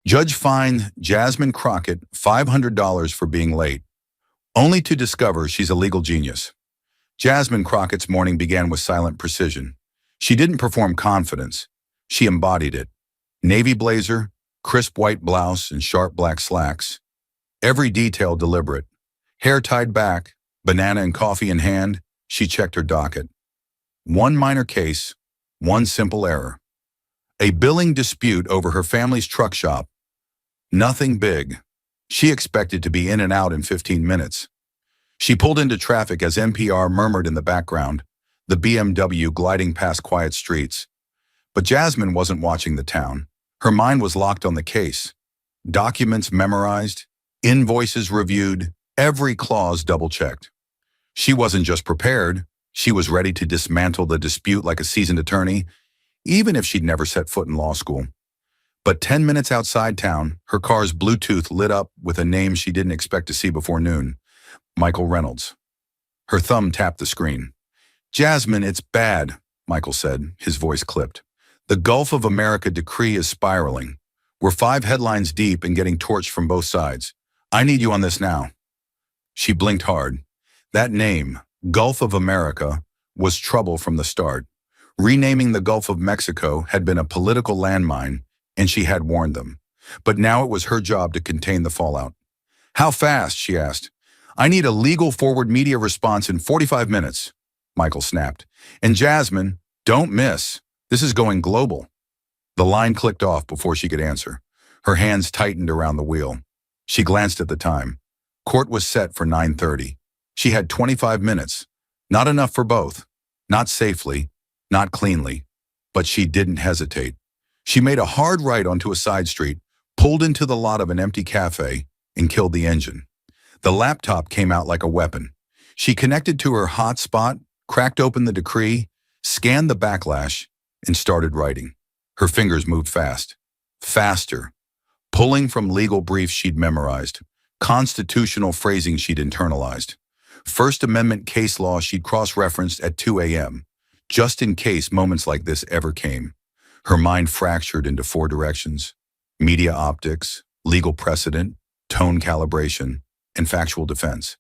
Judge fined Jasmine Crockett $500 for being late, only to discover she's a legal genius. Jasmine Crockett's morning began with silent precision. She didn't perform confidence. She embodied it. Navy blazer, crisp white blouse, and sharp black slacks. Every detail deliberate. Hair tied back, banana and coffee in hand, she checked her docket. One minor case, one simple error. A billing dispute over her family's truck shop. Nothing big. She expected to be in and out in 15 minutes. She pulled into traffic as NPR murmured in the background, the BMW gliding past quiet streets. But Jasmine wasn't watching the town. Her mind was locked on the case. Documents memorized, invoices reviewed, every clause double-checked. She wasn't just prepared, she was ready to dismantle the dispute like a seasoned attorney, even if she'd never set foot in law school. But 10 minutes outside town, her car's Bluetooth lit up with a name she didn't expect to see before noon. Michael Reynolds. Her thumb tapped the screen. "Jasmine, it's bad," Michael said, his voice clipped. "The Gulf of America decree is spiraling. We're 5 headlines deep and getting torched from both sides. I need you on this now." She blinked hard. That name, Gulf of America, was trouble from the start. Renaming the Gulf of Mexico had been a political landmine, and she had warned them. But now it was her job to contain the fallout. "How fast?" she asked. "I need a legal forward media response in 45 minutes, Michael snapped. "And Jasmine, don't miss. This is going global." The line clicked off before she could answer. Her hands tightened around the wheel. She glanced at the time. Court was set for 9:30. She had 25 minutes. Not enough for both. Not safely, not cleanly. But she didn't hesitate. She made a hard right onto a side street, pulled into the lot of an empty cafe, and killed the engine. The laptop came out like a weapon. She connected to her hotspot, cracked open the decree, scanned the backlash, and started writing. Her fingers moved fast. Faster. Pulling from legal briefs she'd memorized. Constitutional phrasing she'd internalized. First Amendment case law she'd cross-referenced at 2 a.m., just in case moments like this ever came. Her mind fractured into 4 directions: media optics, legal precedent, tone calibration, and factual defense.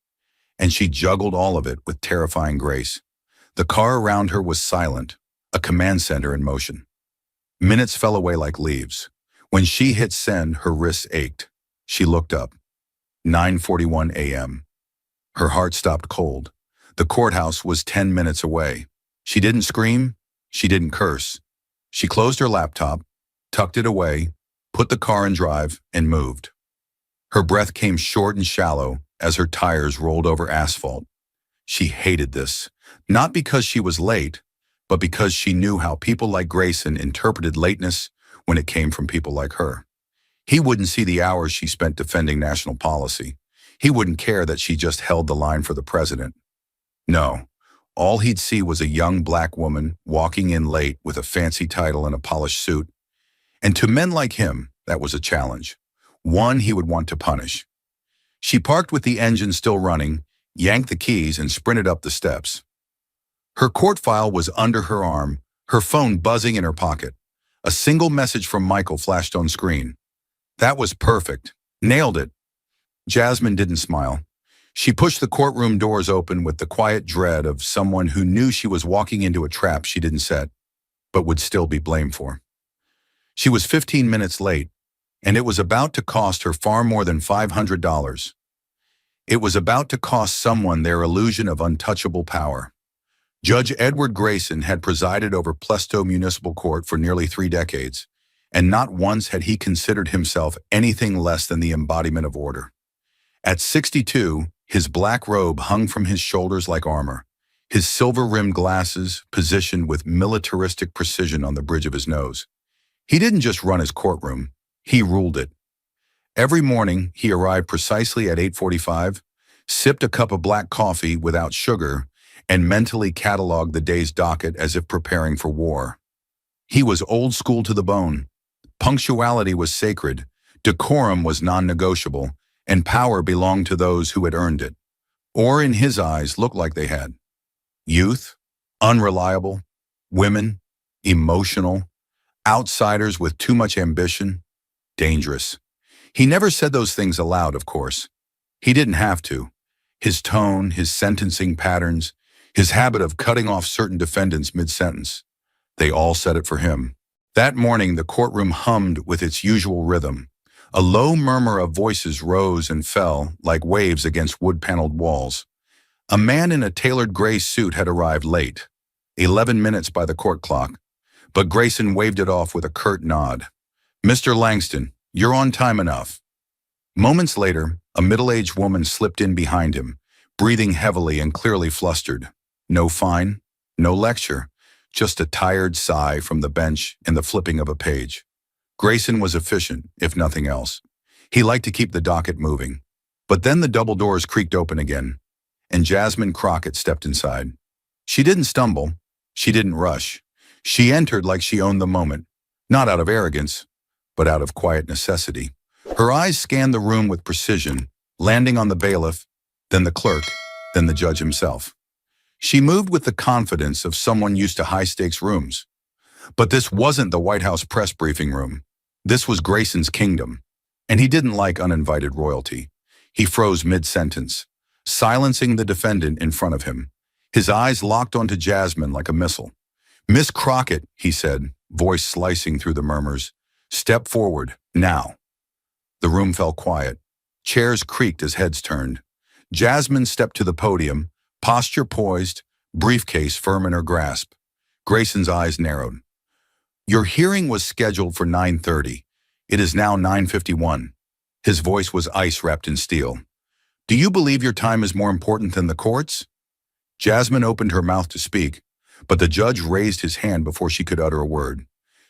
And she juggled all of it with terrifying grace. The car around her was silent, a command center in motion. Minutes fell away like leaves. When she hit send, her wrists ached. She looked up. 9:41 a.m. Her heart stopped cold. The courthouse was 10 minutes away. She didn't scream. She didn't curse. She closed her laptop, tucked it away, put the car in drive, and moved. Her breath came short and shallow as her tires rolled over asphalt. She hated this, not because she was late, but because she knew how people like Grayson interpreted lateness when it came from people like her. He wouldn't see the hours she spent defending national policy. He wouldn't care that she just held the line for the president. No, all he'd see was a young black woman walking in late with a fancy title and a polished suit. And to men like him, that was a challenge. One he would want to punish. She parked with the engine still running, yanked the keys, and sprinted up the steps. Her court file was under her arm, her phone buzzing in her pocket. A single message from Michael flashed on screen. That was perfect. Nailed it. Jasmine didn't smile. She pushed the courtroom doors open with the quiet dread of someone who knew she was walking into a trap she didn't set, but would still be blamed for. She was 15 minutes late, and it was about to cost her far more than $500. It was about to cost someone their illusion of untouchable power. Judge Edward Grayson had presided over Plesto Municipal Court for nearly 3 decades, and not once had he considered himself anything less than the embodiment of order. At 62, his black robe hung from his shoulders like armor, his silver-rimmed glasses positioned with militaristic precision on the bridge of his nose. He didn't just run his courtroom, he ruled it. Every morning, he arrived precisely at 8:45, sipped a cup of black coffee without sugar, and mentally cataloged the day's docket as if preparing for war. He was old school to the bone. Punctuality was sacred, decorum was non-negotiable, and power belonged to those who had earned it, or in his eyes looked like they had. Youth, unreliable, women, emotional, outsiders with too much ambition. dangerous. He never said those things aloud, of course. He didn't have to. His tone, his sentencing patterns, his habit of cutting off certain defendants mid-sentence, they all said it for him. That morning, the courtroom hummed with its usual rhythm. A low murmur of voices rose and fell like waves against wood-paneled walls. A man in a tailored gray suit had arrived late, 11 minutes by the court clock, but Grayson waved it off with a curt nod. "Mr. Langston, you're on time enough." Moments later, a middle-aged woman slipped in behind him, breathing heavily and clearly flustered. No fine, no lecture, just a tired sigh from the bench and the flipping of a page. Grayson was efficient, if nothing else. He liked to keep the docket moving. But then the double doors creaked open again, and Jasmine Crockett stepped inside. She didn't stumble. She didn't rush. She entered like she owned the moment, not out of arrogance, but out of quiet necessity. Her eyes scanned the room with precision, landing on the bailiff, then the clerk, then the judge himself. She moved with the confidence of someone used to high-stakes rooms. But this wasn't the White House press briefing room. This was Grayson's kingdom, and he didn't like uninvited royalty. He froze mid-sentence, silencing the defendant in front of him. His eyes locked onto Jasmine like a missile. "Miss Crockett," he said, voice slicing through the murmurs, "step forward, now." The room fell quiet. Chairs creaked as heads turned. Jasmine stepped to the podium, posture poised, briefcase firm in her grasp. Grayson's eyes narrowed. "Your hearing was scheduled for 9:30. It is now 9:51. His voice was ice wrapped in steel. "Do you believe your time is more important than the court's?" Jasmine opened her mouth to speak, but the judge raised his hand before she could utter a word.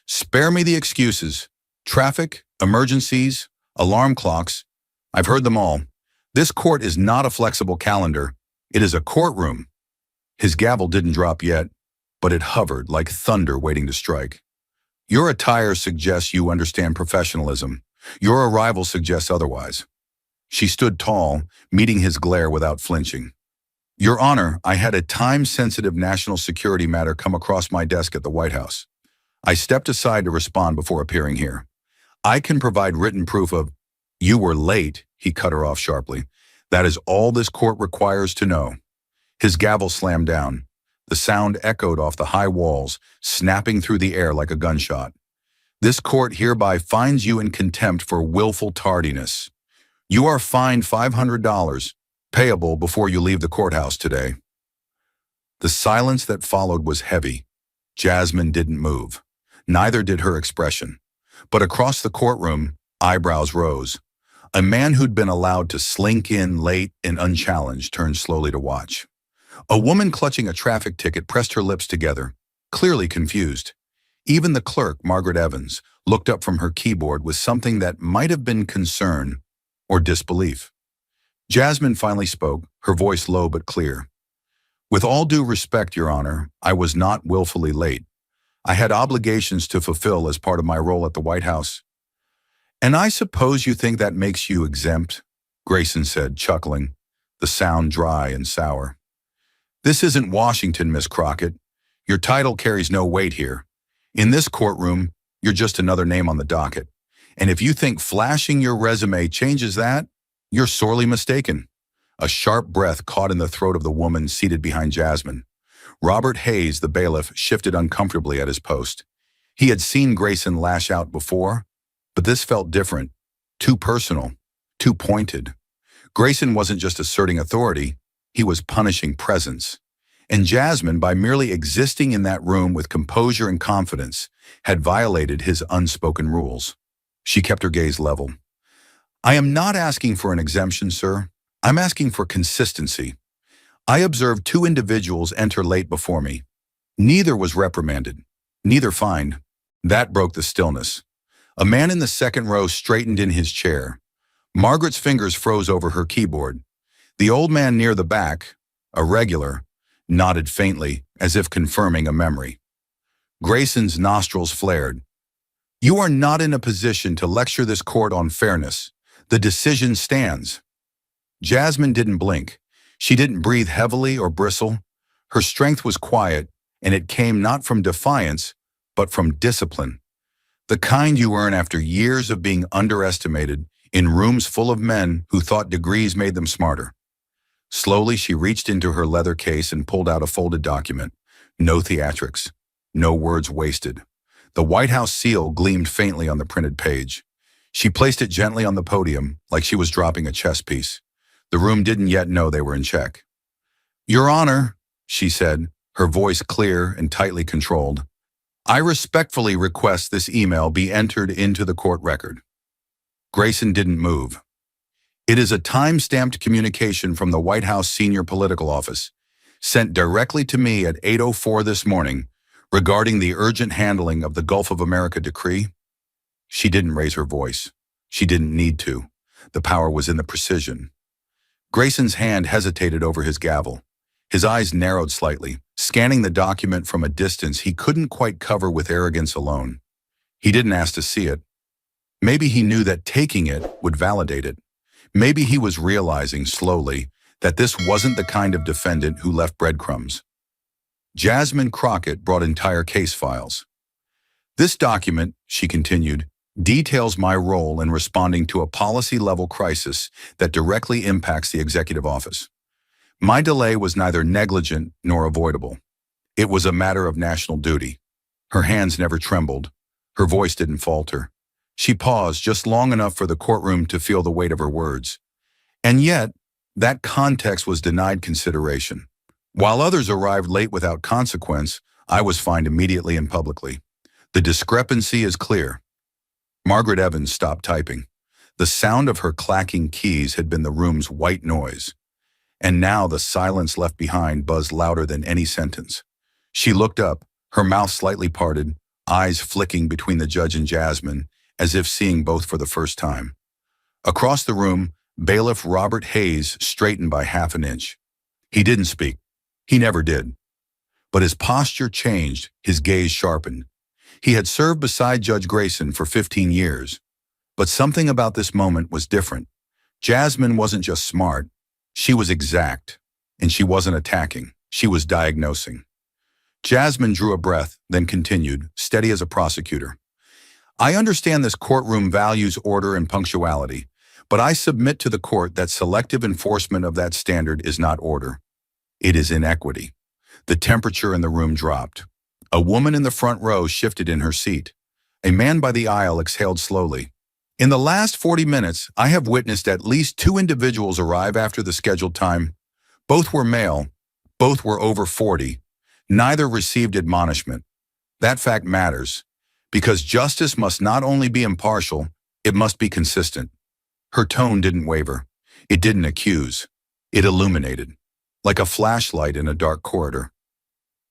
"Spare me the excuses. Traffic, emergencies, alarm clocks. I've heard them all. This court is not a flexible calendar. It is a courtroom." His gavel didn't drop yet, but it hovered like thunder waiting to strike. "Your attire suggests you understand professionalism. Your arrival suggests otherwise." She stood tall, meeting his glare without flinching. "Your Honor, I had a time-sensitive national security matter come across my desk at the White House. I stepped aside to respond before appearing here. I can provide written proof of—" "You were late," he cut her off sharply. "That is all this court requires to know." His gavel slammed down. The sound echoed off the high walls, snapping through the air like a gunshot. "This court hereby finds you in contempt for willful tardiness. You are fined $500, payable before you leave the courthouse today." The silence that followed was heavy. Jasmine didn't move. Neither did her expression. But across the courtroom, eyebrows rose. A man who'd been allowed to slink in late and unchallenged turned slowly to watch. A woman clutching a traffic ticket pressed her lips together, clearly confused. Even the clerk, Margaret Evans, looked up from her keyboard with something that might have been concern or disbelief. Jasmine finally spoke, her voice low but clear. "With all due respect, Your Honor, I was not willfully late. I had obligations to fulfill as part of my role at the White House." "And I suppose you think that makes you exempt?" Grayson said, chuckling, the sound dry and sour. "This isn't Washington, Miss Crockett. Your title carries no weight here. In this courtroom, you're just another name on the docket. And if you think flashing your resume changes that, you're sorely mistaken." A sharp breath caught in the throat of the woman seated behind Jasmine. Robert Hayes, the bailiff, shifted uncomfortably at his post. He had seen Grayson lash out before, but this felt different, too personal, too pointed. Grayson wasn't just asserting authority, he was punishing presence. And Jasmine, by merely existing in that room with composure and confidence, had violated his unspoken rules. She kept her gaze level. "I am not asking for an exemption, sir. I'm asking for consistency. I observed 2 individuals enter late before me. Neither was reprimanded, neither fined. That broke the stillness. A man in the second row straightened in his chair. Margaret's fingers froze over her keyboard. The old man near the back, a regular, nodded faintly, as if confirming a memory. Grayson's nostrils flared. "You are not in a position to lecture this court on fairness. The decision stands." Jasmine didn't blink. She didn't breathe heavily or bristle. Her strength was quiet, and it came not from defiance, but from discipline. The kind you earn after years of being underestimated in rooms full of men who thought degrees made them smarter. Slowly, she reached into her leather case and pulled out a folded document. No theatrics. No words wasted. The White House seal gleamed faintly on the printed page. She placed it gently on the podium, like she was dropping a chess piece. The room didn't yet know they were in check. "Your Honor," she said, her voice clear and tightly controlled, "I respectfully request this email be entered into the court record." Grayson didn't move. "It is a time-stamped communication from the White House Senior Political Office, sent directly to me at 8:04 this morning, regarding the urgent handling of the Gulf of America decree." She didn't raise her voice. She didn't need to. The power was in the precision. Grayson's hand hesitated over his gavel. His eyes narrowed slightly, scanning the document from a distance he couldn't quite cover with arrogance alone. He didn't ask to see it. Maybe he knew that taking it would validate it. Maybe he was realizing slowly that this wasn't the kind of defendant who left breadcrumbs. Jasmine Crockett brought entire case files. "This document," she continued, "details my role in responding to a policy-level crisis that directly impacts the executive office. My delay was neither negligent nor avoidable. It was a matter of national duty." Her hands never trembled. Her voice didn't falter. She paused just long enough for the courtroom to feel the weight of her words. And yet, that context was denied consideration. While others arrived late without consequence, I was fined immediately and publicly. The discrepancy is clear. Margaret Evans stopped typing. The sound of her clacking keys had been the room's white noise. And now the silence left behind buzzed louder than any sentence. She looked up, her mouth slightly parted, eyes flicking between the judge and Jasmine, as if seeing both for the first time. Across the room, Bailiff Robert Hayes straightened by half an inch. He didn't speak. He never did. But his posture changed, his gaze sharpened. He had served beside Judge Grayson for 15 years. But something about this moment was different. Jasmine wasn't just smart. She was exact. And she wasn't attacking. She was diagnosing. Jasmine drew a breath, then continued, steady as a prosecutor. "I understand this courtroom values order and punctuality, but I submit to the court that selective enforcement of that standard is not order. It is inequity." The temperature in the room dropped. A woman in the front row shifted in her seat. A man by the aisle exhaled slowly. "In the last 40 minutes, I have witnessed at least 2 individuals arrive after the scheduled time. Both were male. Both were over 40. Neither received admonishment. That fact matters, because justice must not only be impartial, it must be consistent." Her tone didn't waver. It didn't accuse. It illuminated, like a flashlight in a dark corridor.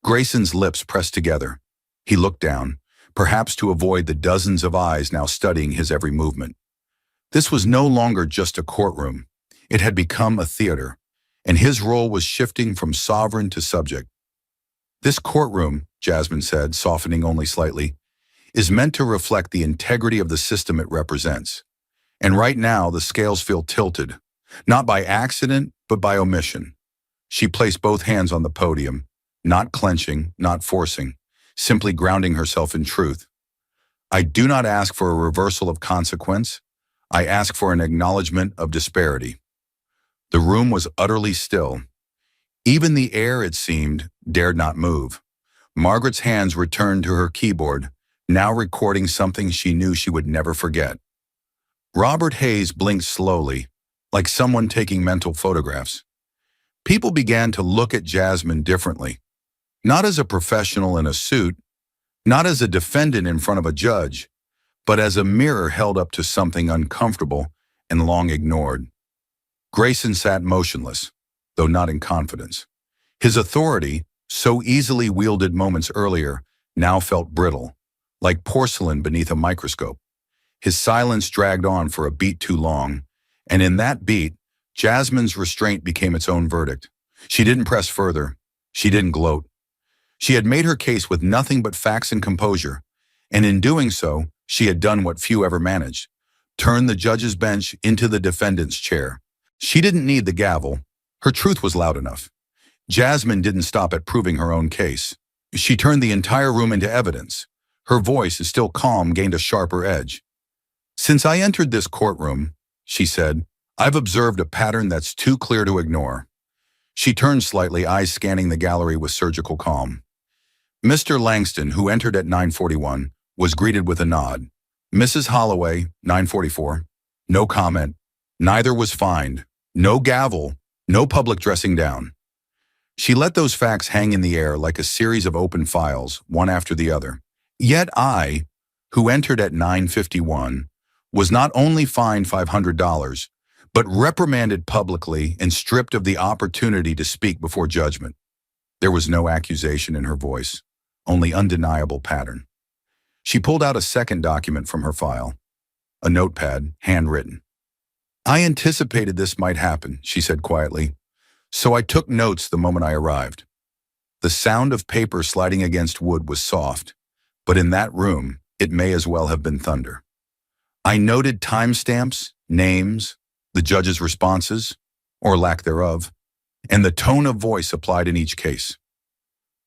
Grayson's lips pressed together. He looked down, perhaps to avoid the dozens of eyes now studying his every movement. This was no longer just a courtroom. It had become a theater, and his role was shifting from sovereign to subject. "This courtroom," Jasmine said, softening only slightly, "is meant to reflect the integrity of the system it represents. And right now, the scales feel tilted, not by accident, but by omission." She placed both hands on the podium, not clenching, not forcing, simply grounding herself in truth. "I do not ask for a reversal of consequence. I ask for an acknowledgement of disparity." The room was utterly still. Even the air, it seemed, dared not move. Margaret's hands returned to her keyboard, now recording something she knew she would never forget. Robert Hayes blinked slowly, like someone taking mental photographs. People began to look at Jasmine differently. Not as a professional in a suit, not as a defendant in front of a judge, but as a mirror held up to something uncomfortable and long ignored. Grayson sat motionless, though not in confidence. His authority, so easily wielded moments earlier, now felt brittle, like porcelain beneath a microscope. His silence dragged on for a beat too long, and in that beat, Jasmine's restraint became its own verdict. She didn't press further. She didn't gloat. She had made her case with nothing but facts and composure, and in doing so, she had done what few ever managed, turned the judge's bench into the defendant's chair. She didn't need the gavel. Her truth was loud enough. Jasmine didn't stop at proving her own case. She turned the entire room into evidence. Her voice, is still calm, gained a sharper edge. "Since I entered this courtroom," she said, "I've observed a pattern that's too clear to ignore." She turned slightly, eyes scanning the gallery with surgical calm. Mr. Langston, who entered at 9:41, was greeted with a nod. Mrs. Holloway, 9:44, no comment. Neither was fined. No gavel, no public dressing down. She let those facts hang in the air like a series of open files, one after the other. Yet I, who entered at 9:51, was not only fined $500, but reprimanded publicly and stripped of the opportunity to speak before judgment. There was no accusation in her voice, only undeniable pattern. She pulled out a second document from her file, a notepad, handwritten. "I anticipated this might happen," she said quietly, "so I took notes the moment I arrived." The sound of paper sliding against wood was soft, but in that room, it may as well have been thunder. "I noted timestamps, names, the judge's responses, or lack thereof, and the tone of voice applied in each case."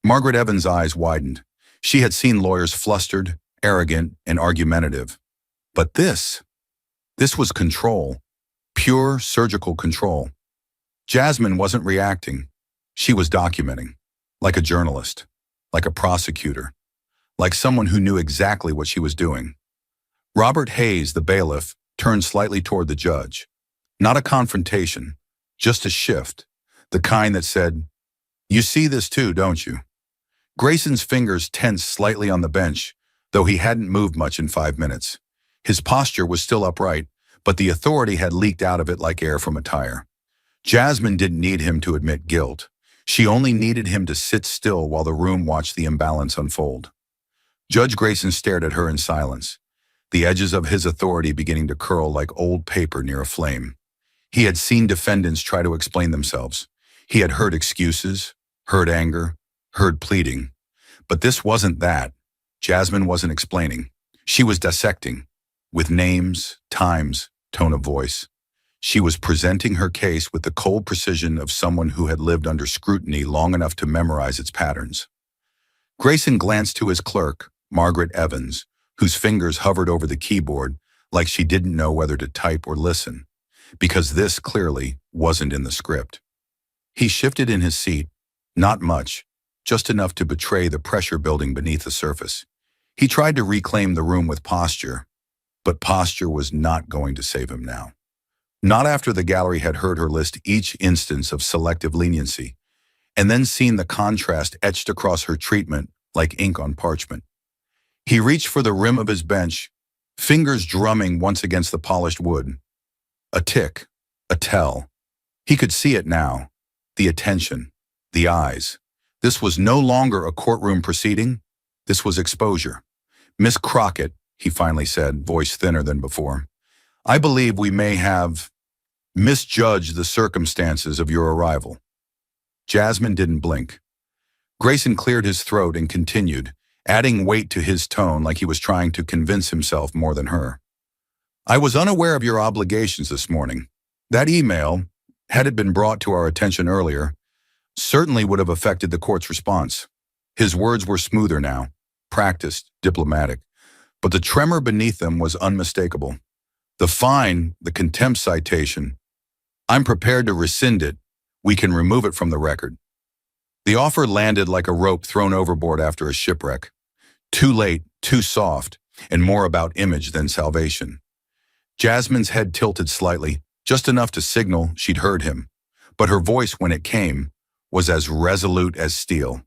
Margaret Evans' eyes widened. She had seen lawyers flustered, arrogant, and argumentative. But this was control, pure surgical control. Jasmine wasn't reacting. She was documenting, like a journalist, like a prosecutor, like someone who knew exactly what she was doing. Robert Hayes, the bailiff, turned slightly toward the judge. Not a confrontation, just a shift, the kind that said, "You see this too, don't you?" Grayson's fingers tensed slightly on the bench, though he hadn't moved much in 5 minutes. His posture was still upright, but the authority had leaked out of it like air from a tire. Jasmine didn't need him to admit guilt. She only needed him to sit still while the room watched the imbalance unfold. Judge Grayson stared at her in silence, the edges of his authority beginning to curl like old paper near a flame. He had seen defendants try to explain themselves. He had heard excuses, heard anger, heard pleading. But this wasn't that. Jasmine wasn't explaining. She was dissecting, with names, times, tone of voice. She was presenting her case with the cold precision of someone who had lived under scrutiny long enough to memorize its patterns. Grayson glanced to his clerk, Margaret Evans, whose fingers hovered over the keyboard like she didn't know whether to type or listen, because this clearly wasn't in the script. He shifted in his seat, not much, just enough to betray the pressure building beneath the surface. He tried to reclaim the room with posture, but posture was not going to save him now. Not after the gallery had heard her list each instance of selective leniency, and then seen the contrast etched across her treatment like ink on parchment. He reached for the rim of his bench, fingers drumming once against the polished wood. A tick, a tell. He could see it now, the attention, the eyes. This was no longer a courtroom proceeding. This was exposure. "Miss Crockett," he finally said, voice thinner than before, "I believe we may have misjudged the circumstances of your arrival." Jasmine didn't blink. Grayson cleared his throat and continued, adding weight to his tone like he was trying to convince himself more than her. "I was unaware of your obligations this morning. That email, had it been brought to our attention earlier, certainly would have affected the court's response." His words were smoother now, practiced, diplomatic, but the tremor beneath them was unmistakable. "The fine, the contempt citation, I'm prepared to rescind it. We can remove it from the record." The offer landed like a rope thrown overboard after a shipwreck. Too late, too soft, and more about image than salvation. Jasmine's head tilted slightly, just enough to signal she'd heard him, but her voice, when it came, was as resolute as steel.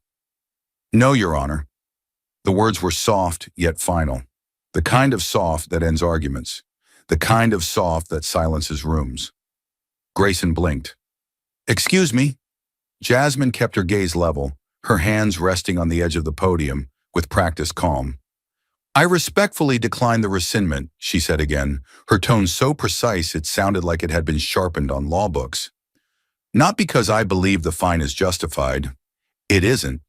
"No, Your Honor." The words were soft yet final, the kind of soft that ends arguments, the kind of soft that silences rooms. Grayson blinked. "Excuse me." Jasmine kept her gaze level, her hands resting on the edge of the podium, with practiced calm. "I respectfully decline the rescindment," she said again, her tone so precise it sounded like it had been sharpened on law books. "Not because I believe the fine is justified. It isn't.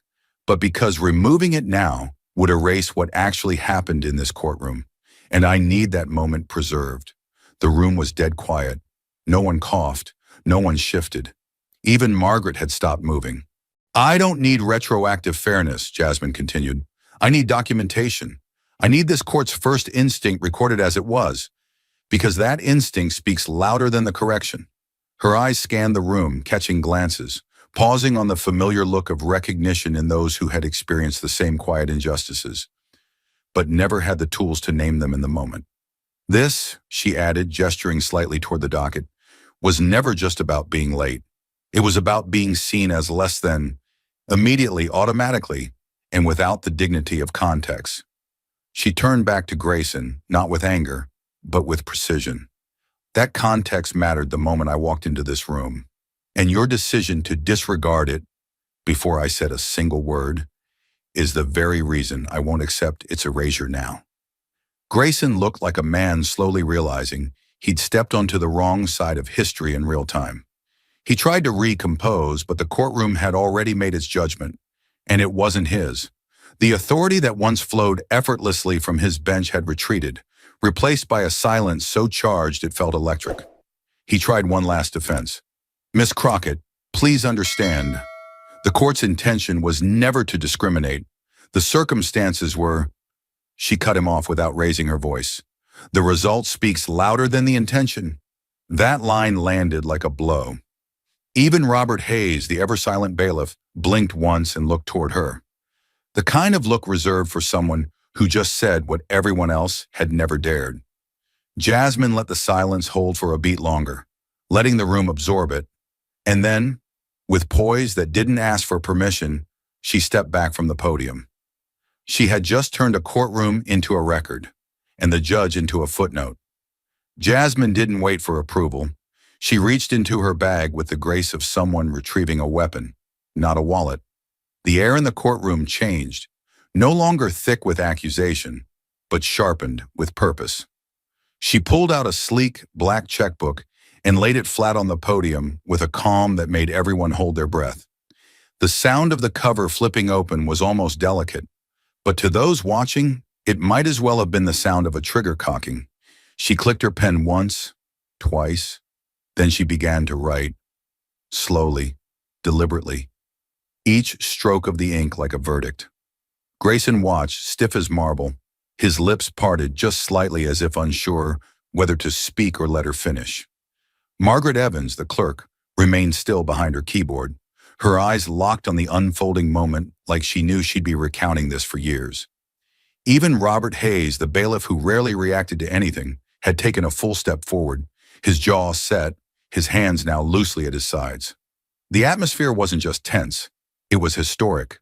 But because removing it now would erase what actually happened in this courtroom, and I need that moment preserved." The room was dead quiet. No one coughed. No one shifted. Even Margaret had stopped moving. "I don't need retroactive fairness," Jasmine continued. "I need documentation. I need this court's first instinct recorded as it was, because that instinct speaks louder than the correction. Her eyes scanned the room, catching glances, pausing on the familiar look of recognition in those who had experienced the same quiet injustices, but never had the tools to name them in the moment. This, she added, gesturing slightly toward the docket, was never just about being late. It was about being seen as less than, immediately, automatically, and without the dignity of context. She turned back to Grayson, not with anger, but with precision. That context mattered the moment I walked into this room, and your decision to disregard it before I said a single word is the very reason I won't accept its erasure now. Grayson looked like a man slowly realizing he'd stepped onto the wrong side of history in real time. He tried to recompose, but the courtroom had already made its judgment, and it wasn't his. The authority that once flowed effortlessly from his bench had retreated, replaced by a silence so charged it felt electric. He tried one last defense. "Miss Crockett, please understand, the court's intention was never to discriminate. The circumstances were—" She cut him off without raising her voice. "The result speaks louder than the intention." That line landed like a blow. Even Robert Hayes, the ever-silent bailiff, blinked once and looked toward her. The kind of look reserved for someone who just said what everyone else had never dared. Jasmine let the silence hold for a beat longer, letting the room absorb it, and then, with poise that didn't ask for permission, she stepped back from the podium. She had just turned a courtroom into a record, and the judge into a footnote. Jasmine didn't wait for approval. She reached into her bag with the grace of someone retrieving a weapon, not a wallet. The air in the courtroom changed, no longer thick with accusation, but sharpened with purpose. She pulled out a sleek, black checkbook and laid it flat on the podium with a calm that made everyone hold their breath. The sound of the cover flipping open was almost delicate, but to those watching, it might as well have been the sound of a trigger cocking. She clicked her pen once, twice, then she began to write, slowly, deliberately, each stroke of the ink like a verdict. Grayson watched, stiff as marble, his lips parted just slightly as if unsure whether to speak or let her finish. Margaret Evans, the clerk, remained still behind her keyboard, her eyes locked on the unfolding moment like she knew she'd be recounting this for years. Even Robert Hayes, the bailiff who rarely reacted to anything, had taken a full step forward, his jaw set, his hands now loosely at his sides. The atmosphere wasn't just tense, it was historic.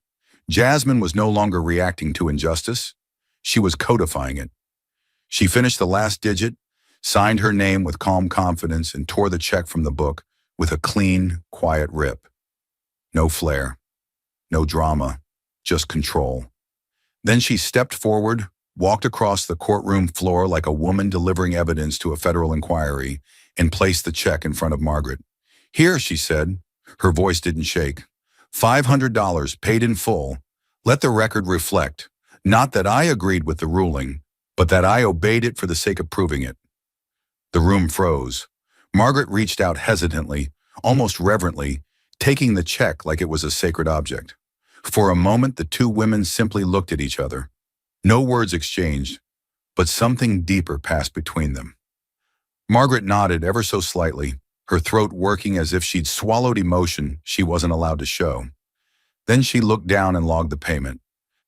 Jasmine was no longer reacting to injustice, she was codifying it. She finished the last digit, signed her name with calm confidence, and tore the check from the book with a clean, quiet rip. No flair, no drama, just control. Then she stepped forward, walked across the courtroom floor like a woman delivering evidence to a federal inquiry, and placed the check in front of Margaret. "Here," she said. Her voice didn't shake. $500 paid in full. Let the record reflect, not that I agreed with the ruling, but that I obeyed it for the sake of proving it." The room froze. Margaret reached out hesitantly, almost reverently, taking the check like it was a sacred object. For a moment, the two women simply looked at each other. No words exchanged, but something deeper passed between them. Margaret nodded ever so slightly, her throat working as if she'd swallowed emotion she wasn't allowed to show. Then she looked down and logged the payment.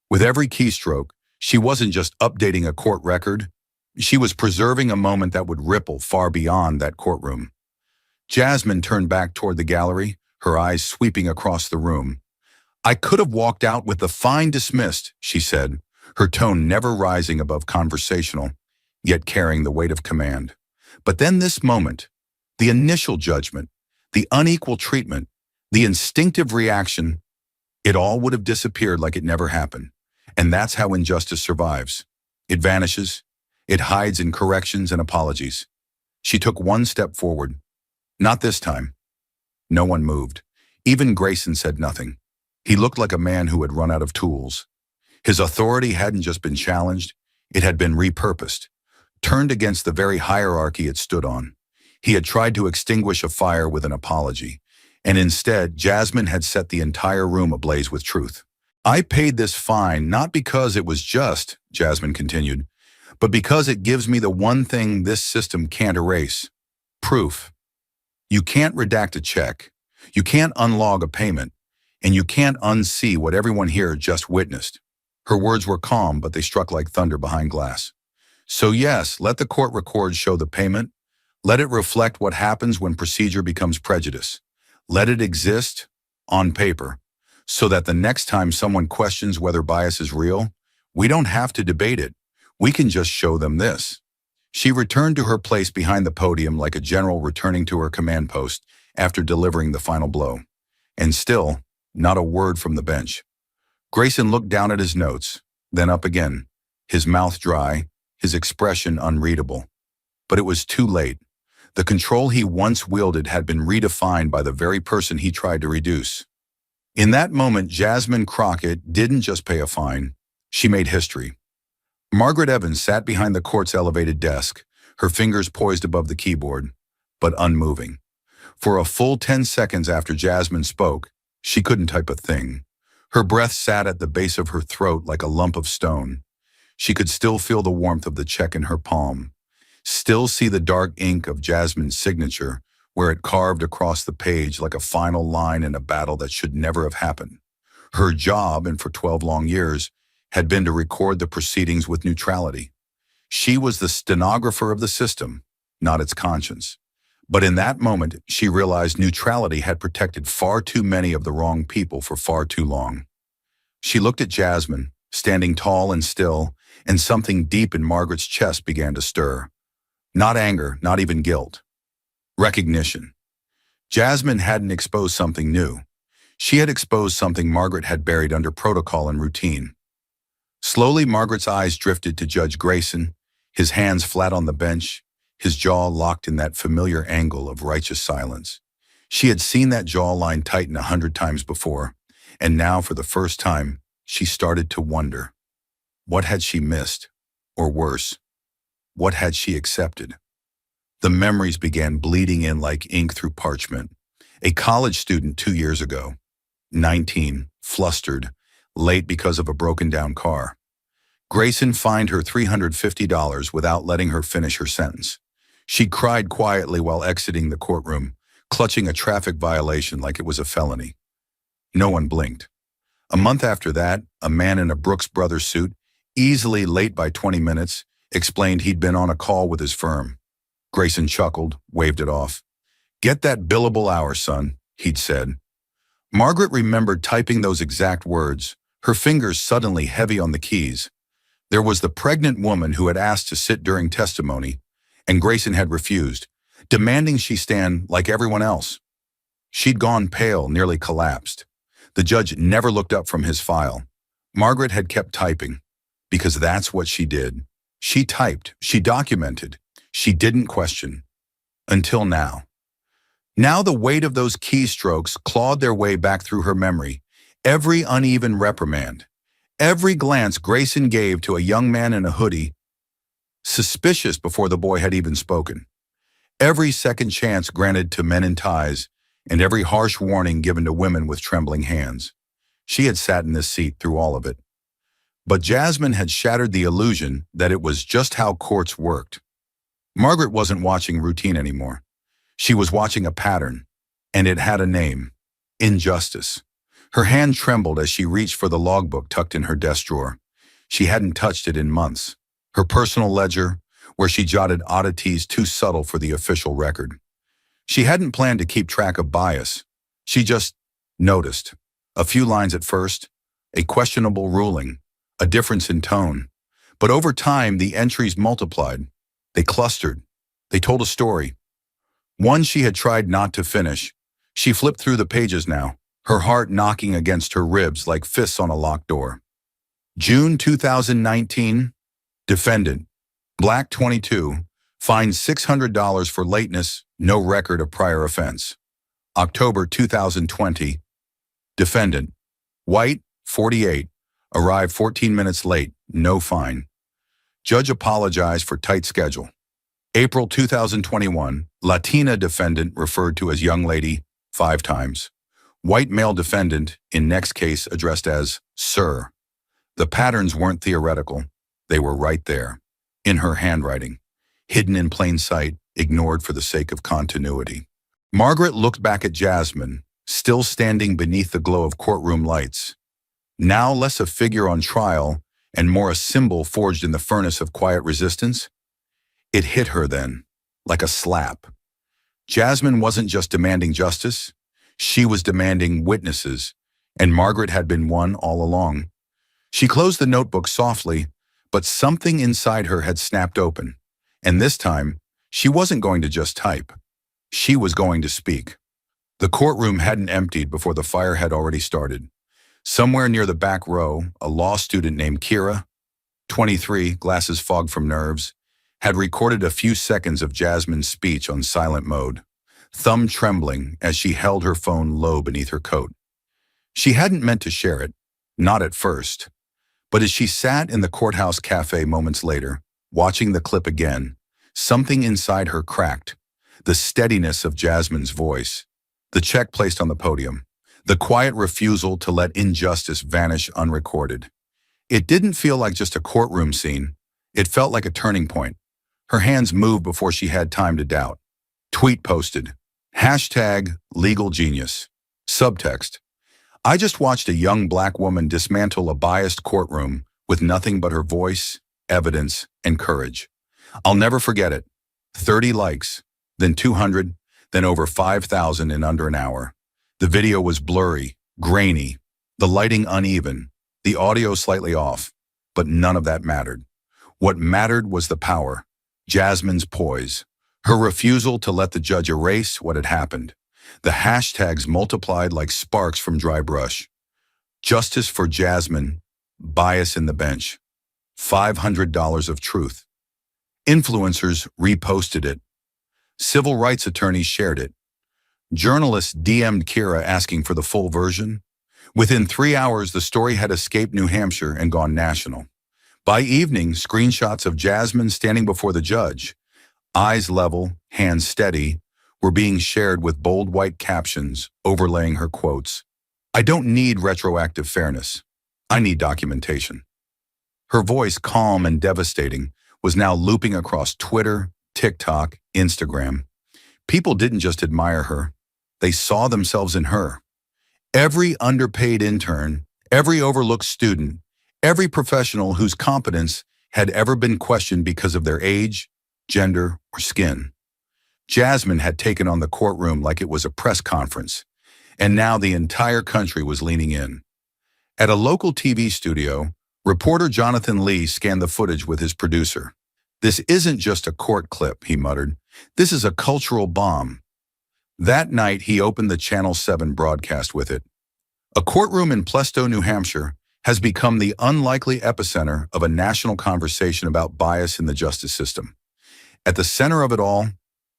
With every keystroke, she wasn't just updating a court record, she was preserving a moment that would ripple far beyond that courtroom. Jasmine turned back toward the gallery, her eyes sweeping across the room. "I could have walked out with the fine dismissed," she said, her tone never rising above conversational, yet carrying the weight of command. But then this moment, the initial judgment, the unequal treatment, the instinctive reaction, it all would have disappeared like it never happened. And that's how injustice survives. It vanishes. It hides in corrections and apologies. She took one step forward. Not this time. No one moved. Even Grayson said nothing. He looked like a man who had run out of tools. His authority hadn't just been challenged, it had been repurposed, turned against the very hierarchy it stood on. He had tried to extinguish a fire with an apology, and instead, Jasmine had set the entire room ablaze with truth. I paid this fine not because it was just, Jasmine continued, but because it gives me the one thing this system can't erase. Proof. You can't redact a check. You can't unlog a payment. And you can't unsee what everyone here just witnessed. Her words were calm, but they struck like thunder behind glass. So yes, let the court record show the payment. Let it reflect what happens when procedure becomes prejudice. Let it exist on paper so that the next time someone questions whether bias is real, we don't have to debate it. We can just show them this. She returned to her place behind the podium like a general returning to her command post after delivering the final blow. And still, not a word from the bench. Grayson looked down at his notes, then up again, his mouth dry, his expression unreadable. But it was too late. The control he once wielded had been redefined by the very person he tried to reduce. In that moment, Jasmine Crockett didn't just pay a fine, she made history. Margaret Evans sat behind the court's elevated desk, her fingers poised above the keyboard, but unmoving. For a full 10 seconds after Jasmine spoke, she couldn't type a thing. Her breath sat at the base of her throat like a lump of stone. She could still feel the warmth of the check in her palm, still see the dark ink of Jasmine's signature where it carved across the page like a final line in a battle that should never have happened. Her job, and for 12 long years, had been to record the proceedings with neutrality. She was the stenographer of the system, not its conscience. But in that moment, she realized neutrality had protected far too many of the wrong people for far too long. She looked at Jasmine, standing tall and still, and something deep in Margaret's chest began to stir. Not anger, not even guilt. Recognition. Jasmine hadn't exposed something new. She had exposed something Margaret had buried under protocol and routine. Slowly, Margaret's eyes drifted to Judge Grayson, his hands flat on the bench, his jaw locked in that familiar angle of righteous silence. She had seen that jawline tighten 100 times before, and now, for the first time, she started to wonder. What had she missed? Or worse, what had she accepted? The memories began bleeding in like ink through parchment. A college student 2 years ago, 19, flustered, late because of a broken-down car. Grayson fined her $350 without letting her finish her sentence. She cried quietly while exiting the courtroom, clutching a traffic violation like it was a felony. No one blinked. A month after that, a man in a Brooks Brothers suit, easily late by 20 minutes, explained he'd been on a call with his firm. Grayson chuckled, waved it off. "Get that billable hour, son," he'd said. Margaret remembered typing those exact words, her fingers suddenly heavy on the keys. There was the pregnant woman who had asked to sit during testimony, and Grayson had refused, demanding she stand like everyone else. She'd gone pale, nearly collapsed. The judge never looked up from his file. Margaret had kept typing, because that's what she did. She typed, she documented, she didn't question. Until now. Now the weight of those keystrokes clawed their way back through her memory. Every uneven reprimand, every glance Grayson gave to a young man in a hoodie, suspicious before the boy had even spoken. Every second chance granted to men in ties, and every harsh warning given to women with trembling hands. She had sat in this seat through all of it. But Jasmine had shattered the illusion that it was just how courts worked. Margaret wasn't watching routine anymore. She was watching a pattern, and it had a name: injustice. Her hand trembled as she reached for the logbook tucked in her desk drawer. She hadn't touched it in months. Her personal ledger, where she jotted oddities too subtle for the official record. She hadn't planned to keep track of bias. She just noticed. A few lines at first, a questionable ruling, a difference in tone. But over time, the entries multiplied. They clustered. They told a story. One she had tried not to finish. She flipped through the pages now, her heart knocking against her ribs like fists on a locked door. June 2019, defendant, black 22, fined $600 for lateness, no record of prior offense. October 2020, defendant, white, 48, arrived 14 minutes late, no fine. Judge apologized for tight schedule. April 2021, Latina defendant referred to as young lady 5 times. White male defendant, in next case addressed as Sir. The patterns weren't theoretical. They were right there, in her handwriting, hidden in plain sight, ignored for the sake of continuity. Margaret looked back at Jasmine, still standing beneath the glow of courtroom lights, now less a figure on trial and more a symbol forged in the furnace of quiet resistance. It hit her then, like a slap. Jasmine wasn't just demanding justice, she was demanding witnesses, and Margaret had been one all along. She closed the notebook softly, but something inside her had snapped open, and this time, she wasn't going to just type. She was going to speak. The courtroom hadn't emptied before the fire had already started. Somewhere near the back row, a law student named Kira, 23, glasses fogged from nerves, had recorded a few seconds of Jasmine's speech on silent mode, thumb trembling as she held her phone low beneath her coat. She hadn't meant to share it, not at first, but as she sat in the courthouse cafe moments later, watching the clip again, something inside her cracked. The steadiness of Jasmine's voice, the check placed on the podium, the quiet refusal to let injustice vanish unrecorded. It didn't feel like just a courtroom scene. It felt like a turning point. Her hands moved before she had time to doubt. Tweet posted. #LegalGenius. Subtext. I just watched a young black woman dismantle a biased courtroom with nothing but her voice, evidence, and courage. I'll never forget it. 30 likes, then 200, then over 5,000 in under an hour. The video was blurry, grainy, the lighting uneven, the audio slightly off, but none of that mattered. What mattered was the power, Jasmine's poise, her refusal to let the judge erase what had happened. The hashtags multiplied like sparks from dry brush. Justice for Jasmine, bias in the bench, $500 of truth. Influencers reposted it. Civil rights attorneys shared it. Journalists DM'd Kira asking for the full version. Within 3 hours, the story had escaped New Hampshire and gone national. By evening, screenshots of Jasmine standing before the judge, eyes level, hands steady, were being shared with bold white captions overlaying her quotes. I don't need retroactive fairness. I need documentation. Her voice, calm and devastating, was now looping across Twitter, TikTok, Instagram. People didn't just admire her. They saw themselves in her. Every underpaid intern, every overlooked student, every professional whose competence had ever been questioned because of their age, gender, or skin. Jasmine had taken on the courtroom like it was a press conference, and now the entire country was leaning in. At a local TV studio, reporter Jonathan Lee scanned the footage with his producer. This isn't just a court clip, he muttered. This is a cultural bomb. That night, he opened the Channel 7 broadcast with it. A courtroom in Plesto, New Hampshire, has become the unlikely epicenter of a national conversation about bias in the justice system. At the center of it all,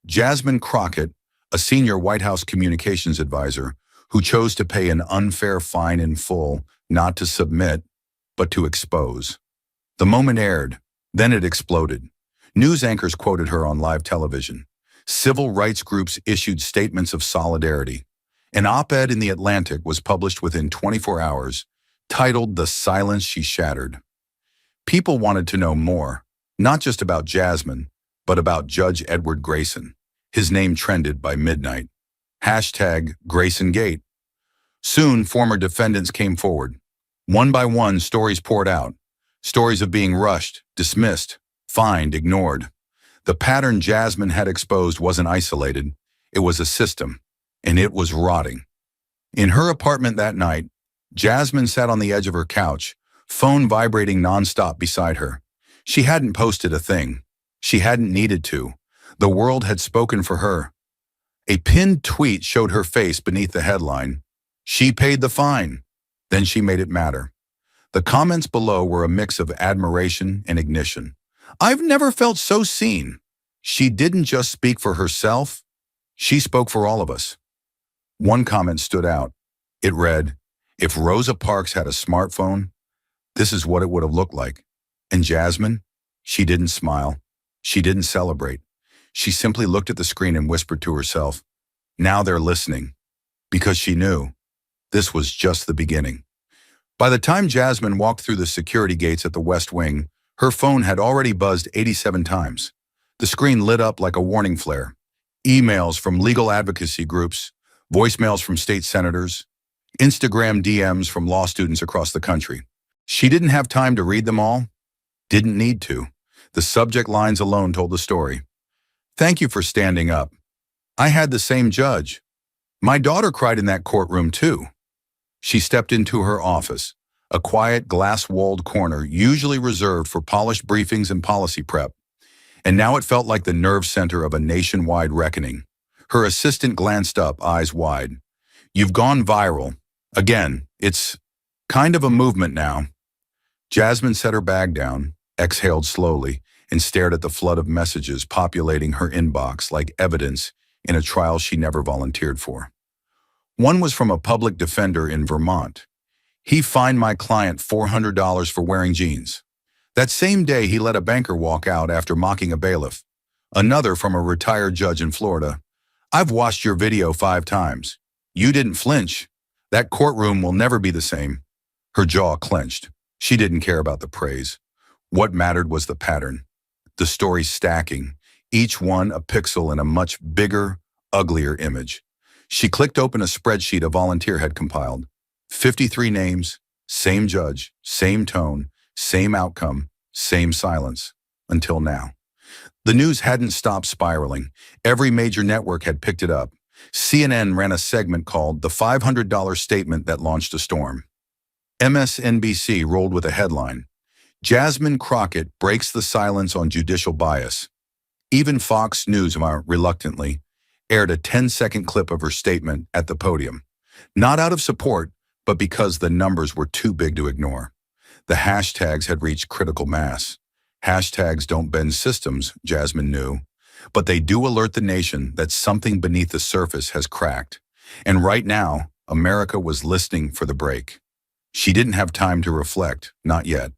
Jasmine Crockett, a senior White House communications advisor, who chose to pay an unfair fine in full, not to submit, but to expose. The moment aired, then it exploded. News anchors quoted her on live television. Civil rights groups issued statements of solidarity. An op-ed in The Atlantic was published within 24 hours, titled The Silence She Shattered. People wanted to know more, not just about Jasmine, but about Judge Edward Grayson. His name trended by midnight. #GraysonGate. Soon, former defendants came forward. One by one, stories poured out. Stories of being rushed, dismissed, fined, ignored. The pattern Jasmine had exposed wasn't isolated. It was a system, and it was rotting. In her apartment that night, Jasmine sat on the edge of her couch, phone vibrating nonstop beside her. She hadn't posted a thing. She hadn't needed to. The world had spoken for her. A pinned tweet showed her face beneath the headline. She paid the fine. Then she made it matter. The comments below were a mix of admiration and ignition. I've never felt so seen. She didn't just speak for herself. She spoke for all of us. One comment stood out. It read, if Rosa Parks had a smartphone, this is what it would have looked like. And Jasmine, she didn't smile. She didn't celebrate. She simply looked at the screen and whispered to herself, now they're listening. Because she knew This was just the beginning. By the time Jasmine walked through the security gates at the West Wing, her phone had already buzzed 87 times. The screen lit up like a warning flare. Emails from legal advocacy groups, voicemails from state senators, Instagram DMs from law students across the country. She didn't have time to read them all. Didn't need to. The subject lines alone told the story. Thank you for standing up. I had the same judge. My daughter cried in that courtroom too. She stepped into her office, a quiet, glass-walled corner usually reserved for polished briefings and policy prep. And now it felt like the nerve center of a nationwide reckoning. Her assistant glanced up, eyes wide. You've gone viral. Again, it's kind of a movement now. Jasmine set her bag down, exhaled slowly, and stared at the flood of messages populating her inbox like evidence in a trial she never volunteered for. One was from a public defender in Vermont. He fined my client $400 for wearing jeans. That same day, he let a banker walk out after mocking a bailiff. Another from a retired judge in Florida. I've watched your video 5 times. You didn't flinch. That courtroom will never be the same. Her jaw clenched. She didn't care about the praise. What mattered was the pattern. The story stacking, each one a pixel in a much bigger, uglier image. She clicked open a spreadsheet a volunteer had compiled. 53 names, same judge, same tone, same outcome, same silence, until now. The news hadn't stopped spiraling. Every major network had picked it up. CNN ran a segment called The $500 Statement That Launched a Storm. MSNBC rolled with a headline, Jasmine Crockett breaks the silence on judicial bias. Even Fox News, reluctantly, aired a 10-second clip of her statement at the podium. Not out of support, but because the numbers were too big to ignore. The hashtags had reached critical mass. Hashtags don't bend systems, Jasmine knew, but they do alert the nation that something beneath the surface has cracked. And right now, America was listening for the break. She didn't have time to reflect, not yet.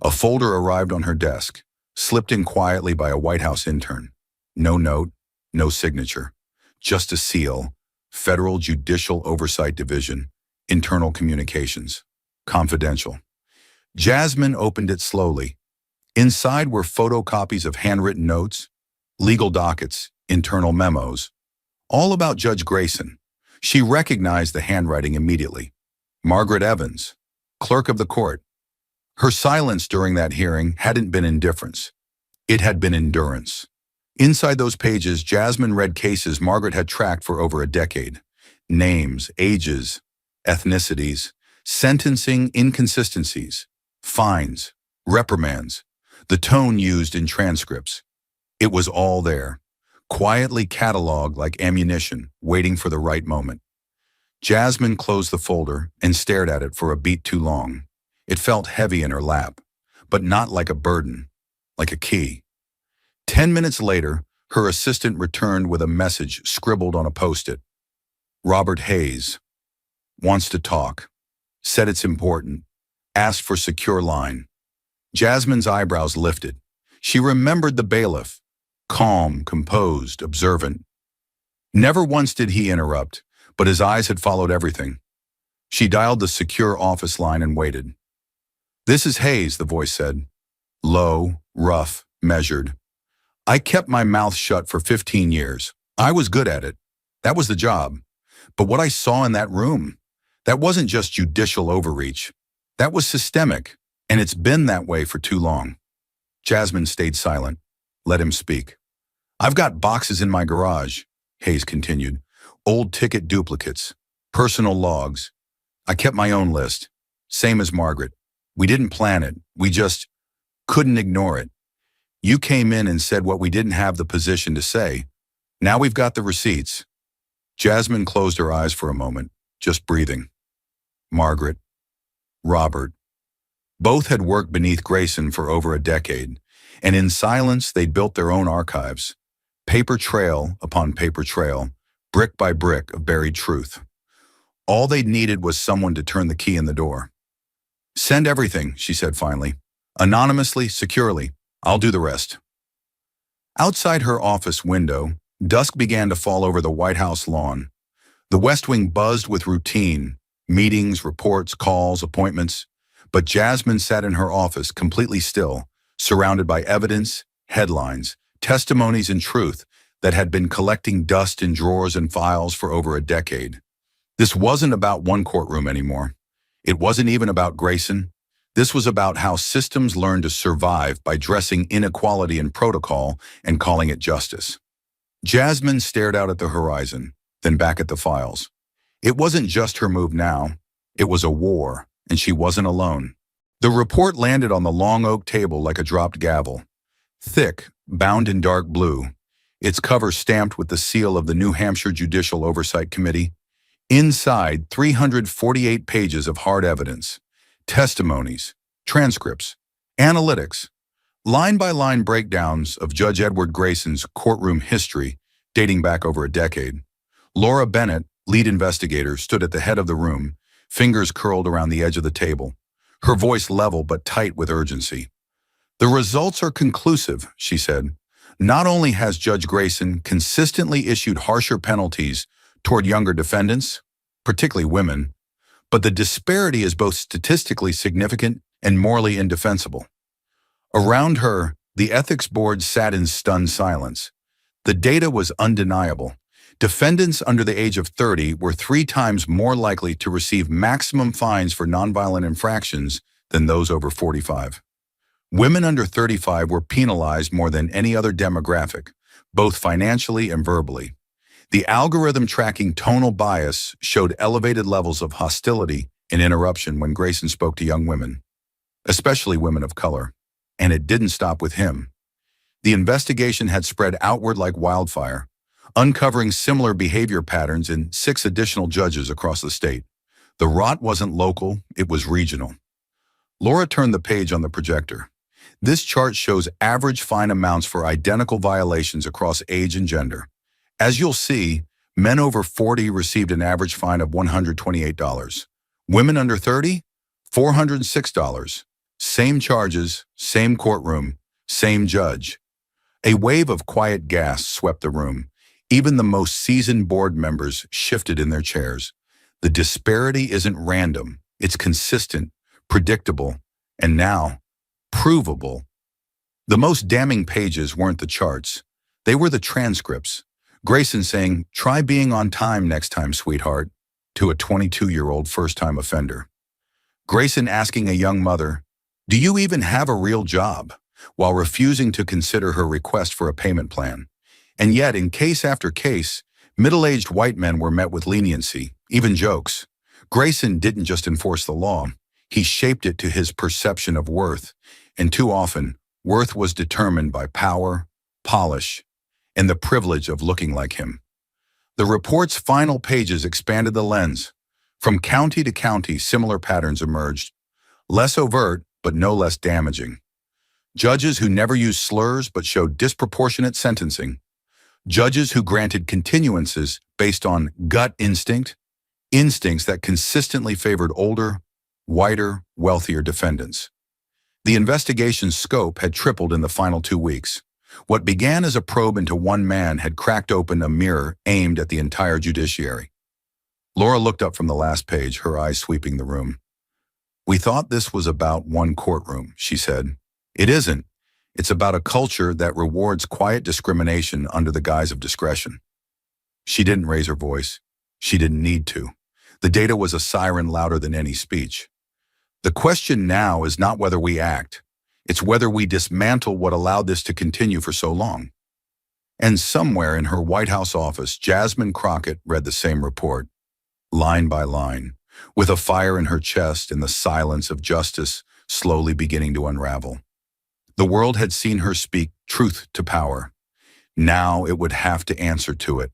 A folder arrived on her desk, slipped in quietly by a White House intern. No note, no signature, just a seal, Federal Judicial Oversight Division, Internal Communications, confidential. Jasmine opened it slowly. Inside were photocopies of handwritten notes, legal dockets, internal memos, all about Judge Grayson. She recognized the handwriting immediately. Margaret Evans, clerk of the court. Her silence during that hearing hadn't been indifference. It had been endurance. Inside those pages, Jasmine read cases Margaret had tracked for over a decade. Names, ages, ethnicities, sentencing inconsistencies, fines, reprimands, the tone used in transcripts. It was all there, quietly cataloged like ammunition, waiting for the right moment. Jasmine closed the folder and stared at it for a beat too long. It felt heavy in her lap, but not like a burden, like a key. 10 minutes later, her assistant returned with a message scribbled on a post-it. Robert Hayes wants to talk, said it's important, asked for secure line. Jasmine's eyebrows lifted. She remembered the bailiff, calm, composed, observant. Never once did he interrupt, but his eyes had followed everything. She dialed the secure office line and waited. This is Hayes, the voice said. Low, rough, measured. I kept my mouth shut for 15 years. I was good at it. That was the job. But what I saw in that room, that wasn't just judicial overreach. That was systemic, and it's been that way for too long. Jasmine stayed silent. Let him speak. I've got boxes in my garage, Hayes continued. Old ticket duplicates, personal logs. I kept my own list, same as Margaret. We didn't plan it. We just couldn't ignore it. You came in and said what we didn't have the position to say. Now we've got the receipts. Jasmine closed her eyes for a moment, just breathing. Margaret, Robert. Both had worked beneath Grayson for over a decade, and in silence they'd built their own archives. Paper trail upon paper trail, brick by brick of buried truth. All they'd needed was someone to turn the key in the door. Send everything, she said finally. Anonymously, securely. I'll do the rest. Outside her office window, dusk began to fall over the White House lawn. The West Wing buzzed with routine, Meetings, reports, calls, appointments. But Jasmine sat in her office completely still, surrounded by evidence, headlines, testimonies, and truth that had been collecting dust in drawers and files for over a decade. This wasn't about one courtroom anymore. It wasn't even about Grayson. This was about how systems learn to survive by dressing inequality in protocol and calling it justice. Jasmine stared out at the horizon, then back at the files. It wasn't just her move now. It was a war, and she wasn't alone. The report landed on the long oak table like a dropped gavel. Thick, bound in dark blue, its cover stamped with the seal of the New Hampshire Judicial Oversight Committee. Inside, 348 pages of hard evidence, testimonies, transcripts, analytics, line-by-line breakdowns of Judge Edward Grayson's courtroom history dating back over a decade. Laura Bennett, lead investigator, stood at the head of the room, fingers curled around the edge of the table, her voice level but tight with urgency. "The results are conclusive," she said. "Not only has Judge Grayson consistently issued harsher penalties toward younger defendants, particularly women, but the disparity is both statistically significant and morally indefensible." Around her, the ethics board sat in stunned silence. The data was undeniable. Defendants under the age of 30 were 3 times more likely to receive maximum fines for nonviolent infractions than those over 45. Women under 35 were penalized more than any other demographic, both financially and verbally. The algorithm tracking tonal bias showed elevated levels of hostility and interruption when Grayson spoke to young women, especially women of color. And it didn't stop with him. The investigation had spread outward like wildfire, uncovering similar behavior patterns in 6 additional judges across the state. The rot wasn't local, it was regional. Laura turned the page on the projector. This chart shows average fine amounts for identical violations across age and gender. As you'll see, men over 40 received an average fine of $128. Women under 30, $406. Same charges, same courtroom, same judge. A wave of quiet gasps swept the room. Even the most seasoned board members shifted in their chairs. The disparity isn't random. It's consistent, predictable, and now, provable. The most damning pages weren't the charts. They were the transcripts. Grayson saying, "Try being on time next time, sweetheart," to a 22-year-old first-time offender. Grayson asking a young mother, "Do you even have a real job?" while refusing to consider her request for a payment plan. And yet, in case after case, middle-aged white men were met with leniency, even jokes. Grayson didn't just enforce the law, he shaped it to his perception of worth, and too often, worth was determined by power, polish, and the privilege of looking like him. The report's final pages expanded the lens. From county to county, similar patterns emerged, less overt, but no less damaging. Judges who never used slurs but showed disproportionate sentencing. Judges who granted continuances based on gut instinct, instincts that consistently favored older, whiter, wealthier defendants. The investigation's scope had tripled in the final 2 weeks. What began as a probe into one man had cracked open a mirror aimed at the entire judiciary. Laura looked up from the last page, her eyes sweeping the room. "We thought this was about one courtroom," she said. "It isn't. It's about a culture that rewards quiet discrimination under the guise of discretion." She didn't raise her voice. She didn't need to. The data was a siren louder than any speech. The question now is not whether we act. It's whether we dismantle what allowed this to continue for so long. And somewhere in her White House office, Jasmine Crockett read the same report, line by line, with a fire in her chest and the silence of justice slowly beginning to unravel. The world had seen her speak truth to power. Now it would have to answer to it.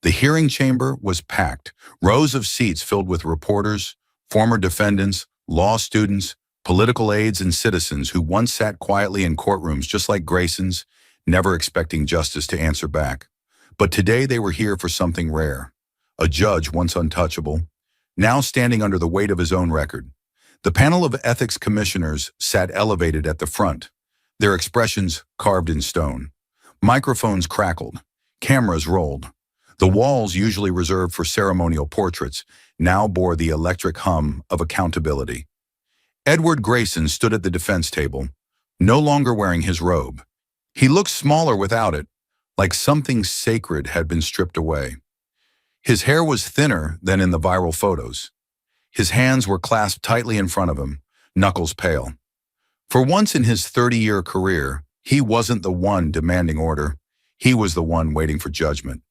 The hearing chamber was packed, rows of seats filled with reporters, former defendants, law students, political aides, and citizens who once sat quietly in courtrooms just like Grayson's, never expecting justice to answer back. But today they were here for something rare. A judge once untouchable, now standing under the weight of his own record. The panel of ethics commissioners sat elevated at the front, their expressions carved in stone. Microphones crackled, cameras rolled. The walls, usually reserved for ceremonial portraits, now bore the electric hum of accountability. Edward Grayson stood at the defense table, no longer wearing his robe. He looked smaller without it, like something sacred had been stripped away. His hair was thinner than in the viral photos. His hands were clasped tightly in front of him, knuckles pale. For once in his 30-year career, he wasn't the one demanding order. He was the one waiting for judgment.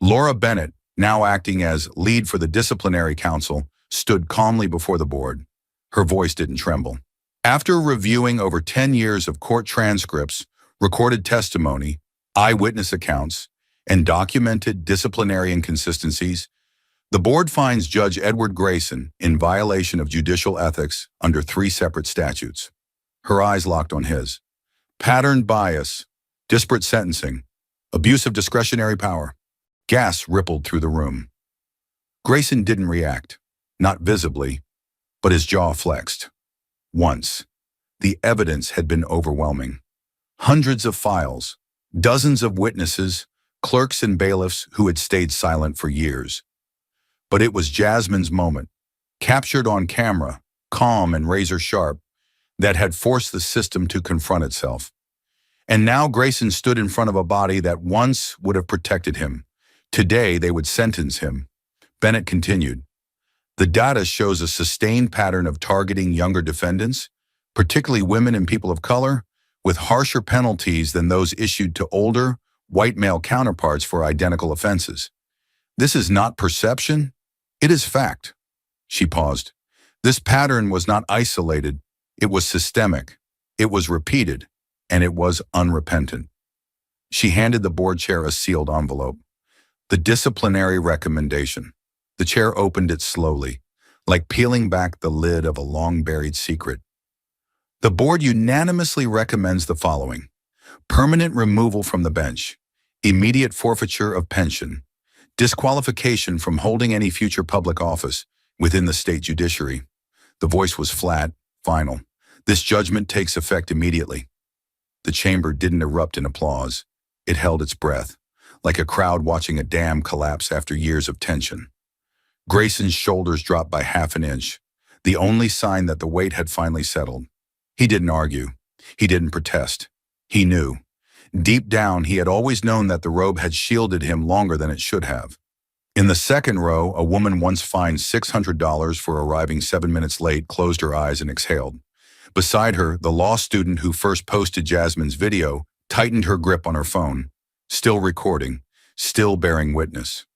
Laura Bennett, now acting as lead for the disciplinary council, stood calmly before the board. Her voice didn't tremble. After reviewing over 10 years of court transcripts, recorded testimony, eyewitness accounts, and documented disciplinary inconsistencies, the board finds Judge Edward Grayson in violation of judicial ethics under 3 separate statutes. Her eyes locked on his. Pattern bias, disparate sentencing, abuse of discretionary power. Gas rippled through the room. Grayson didn't react, not visibly, but his jaw flexed. Once, the evidence had been overwhelming. Hundreds of files, dozens of witnesses, clerks and bailiffs who had stayed silent for years. But it was Jasmine's moment, captured on camera, calm and razor-sharp, that had forced the system to confront itself. And now Grayson stood in front of a body that once would have protected him. Today, they would sentence him. Bennett continued. The data shows a sustained pattern of targeting younger defendants, particularly women and people of color, with harsher penalties than those issued to older, white male counterparts for identical offenses. This is not perception, it is fact. She paused. This pattern was not isolated, it was systemic, it was repeated, and it was unrepentant. She handed the board chair a sealed envelope. The disciplinary recommendation. The chair opened it slowly, like peeling back the lid of a long-buried secret. The board unanimously recommends the following: permanent removal from the bench, immediate forfeiture of pension, disqualification from holding any future public office within the state judiciary. The voice was flat, final. This judgment takes effect immediately. The chamber didn't erupt in applause. It held its breath, like a crowd watching a dam collapse after years of tension. Grayson's shoulders dropped by half an inch, the only sign that the weight had finally settled. He didn't argue. He didn't protest. He knew. Deep down, he had always known that the robe had shielded him longer than it should have. In the second row, a woman once fined $600 for arriving 7 minutes late closed her eyes and exhaled. Beside her, the law student who first posted Jasmine's video tightened her grip on her phone, still recording, still bearing witness.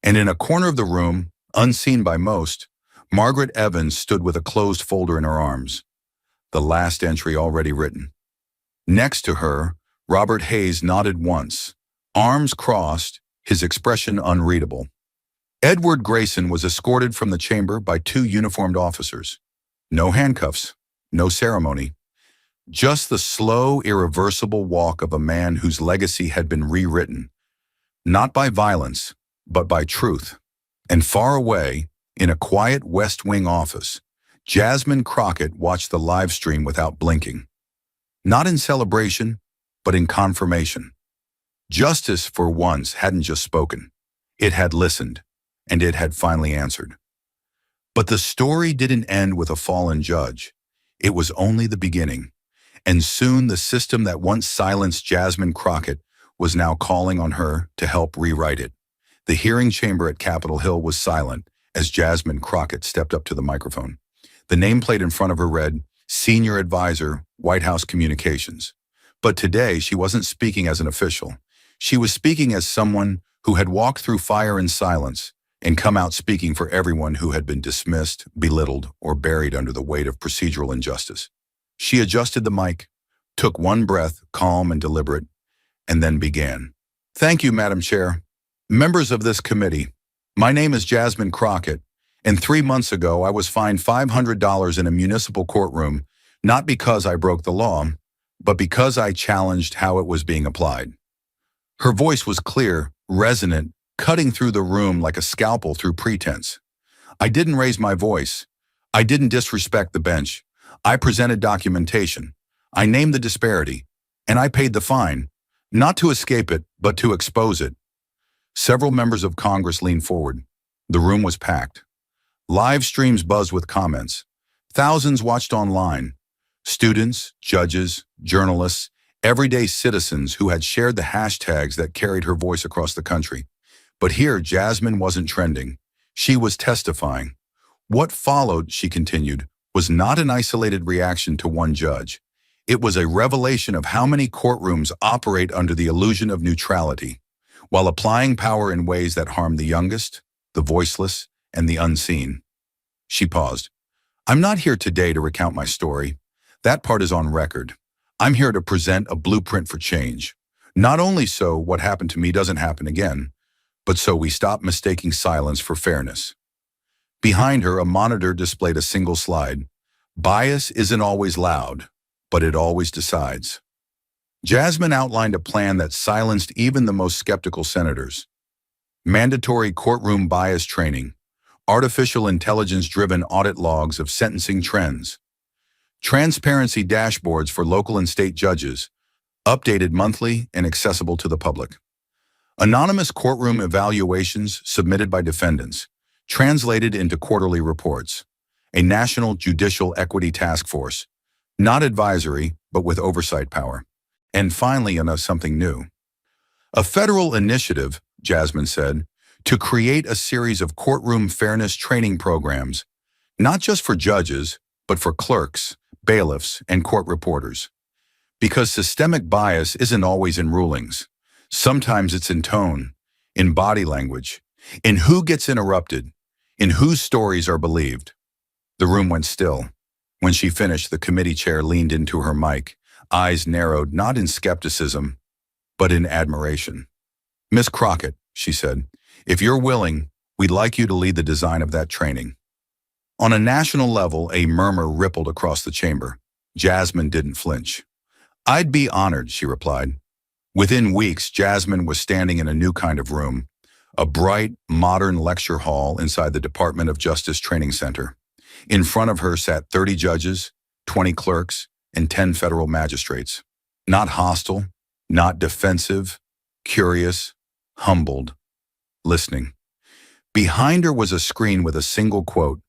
And in a corner of the room, unseen by most, Margaret Evans stood with a closed folder in her arms, the last entry already written. Next to her, Robert Hayes nodded once, arms crossed, his expression unreadable. Edward Grayson was escorted from the chamber by 2 uniformed officers. No handcuffs, no ceremony. Just the slow, irreversible walk of a man whose legacy had been rewritten, not by violence, but by truth. And far away, in a quiet West Wing office, Jasmine Crockett watched the live stream without blinking. Not in celebration, but in confirmation. Justice, for once, hadn't just spoken. It had listened, and it had finally answered. But the story didn't end with a fallen judge. It was only the beginning. And soon the system that once silenced Jasmine Crockett was now calling on her to help rewrite it. The hearing chamber at Capitol Hill was silent as Jasmine Crockett stepped up to the microphone. The nameplate in front of her read, Senior Advisor, White House Communications. But today, she wasn't speaking as an official. She was speaking as someone who had walked through fire in silence and come out speaking for everyone who had been dismissed, belittled, or buried under the weight of procedural injustice. She adjusted the mic, took one breath, calm and deliberate, and then began. Thank you, Madam Chair. Members of this committee, my name is Jasmine Crockett, and 3 months ago I was fined $500 in a municipal courtroom, not because I broke the law, but because I challenged how it was being applied. Her voice was clear, resonant, cutting through the room like a scalpel through pretense. I didn't raise my voice. I didn't disrespect the bench. I presented documentation. I named the disparity, and I paid the fine, not to escape it, but to expose it. Several members of Congress leaned forward. The room was packed. Live streams buzzed with comments. Thousands watched online. Students, judges, journalists, everyday citizens who had shared the hashtags that carried her voice across the country. But here, Jasmine wasn't trending. She was testifying. What followed, she continued, was not an isolated reaction to one judge. It was a revelation of how many courtrooms operate under the illusion of neutrality, while applying power in ways that harm the youngest, the voiceless, and the unseen. She paused. I'm not here today to recount my story. That part is on record. I'm here to present a blueprint for change. Not only so what happened to me doesn't happen again, but so we stop mistaking silence for fairness. Behind her, a monitor displayed a single slide. Bias isn't always loud, but it always decides. Jasmine outlined a plan that silenced even the most skeptical senators. Mandatory courtroom bias training, artificial intelligence-driven audit logs of sentencing trends, transparency dashboards for local and state judges, updated monthly and accessible to the public. Anonymous courtroom evaluations submitted by defendants, translated into quarterly reports. A national judicial equity task force, not advisory, but with oversight power. And finally, something new. A federal initiative, Jasmine said, to create a series of courtroom fairness training programs, not just for judges, but for clerks, bailiffs, and court reporters. Because systemic bias isn't always in rulings. Sometimes it's in tone, in body language, in who gets interrupted, in whose stories are believed. The room went still. When she finished, the committee chair leaned into her mic, eyes narrowed not in skepticism, but in admiration. Miss Crockett, she said, if you're willing, we'd like you to lead the design of that training. On a national level, a murmur rippled across the chamber. Jasmine didn't flinch. I'd be honored, she replied. Within weeks, Jasmine was standing in a new kind of room, a bright, modern lecture hall inside the Department of Justice Training Center. In front of her sat 30 judges, 20 clerks, and 10 federal magistrates. Not hostile, not defensive, curious, humbled, listening. Behind her was a screen with a single quote.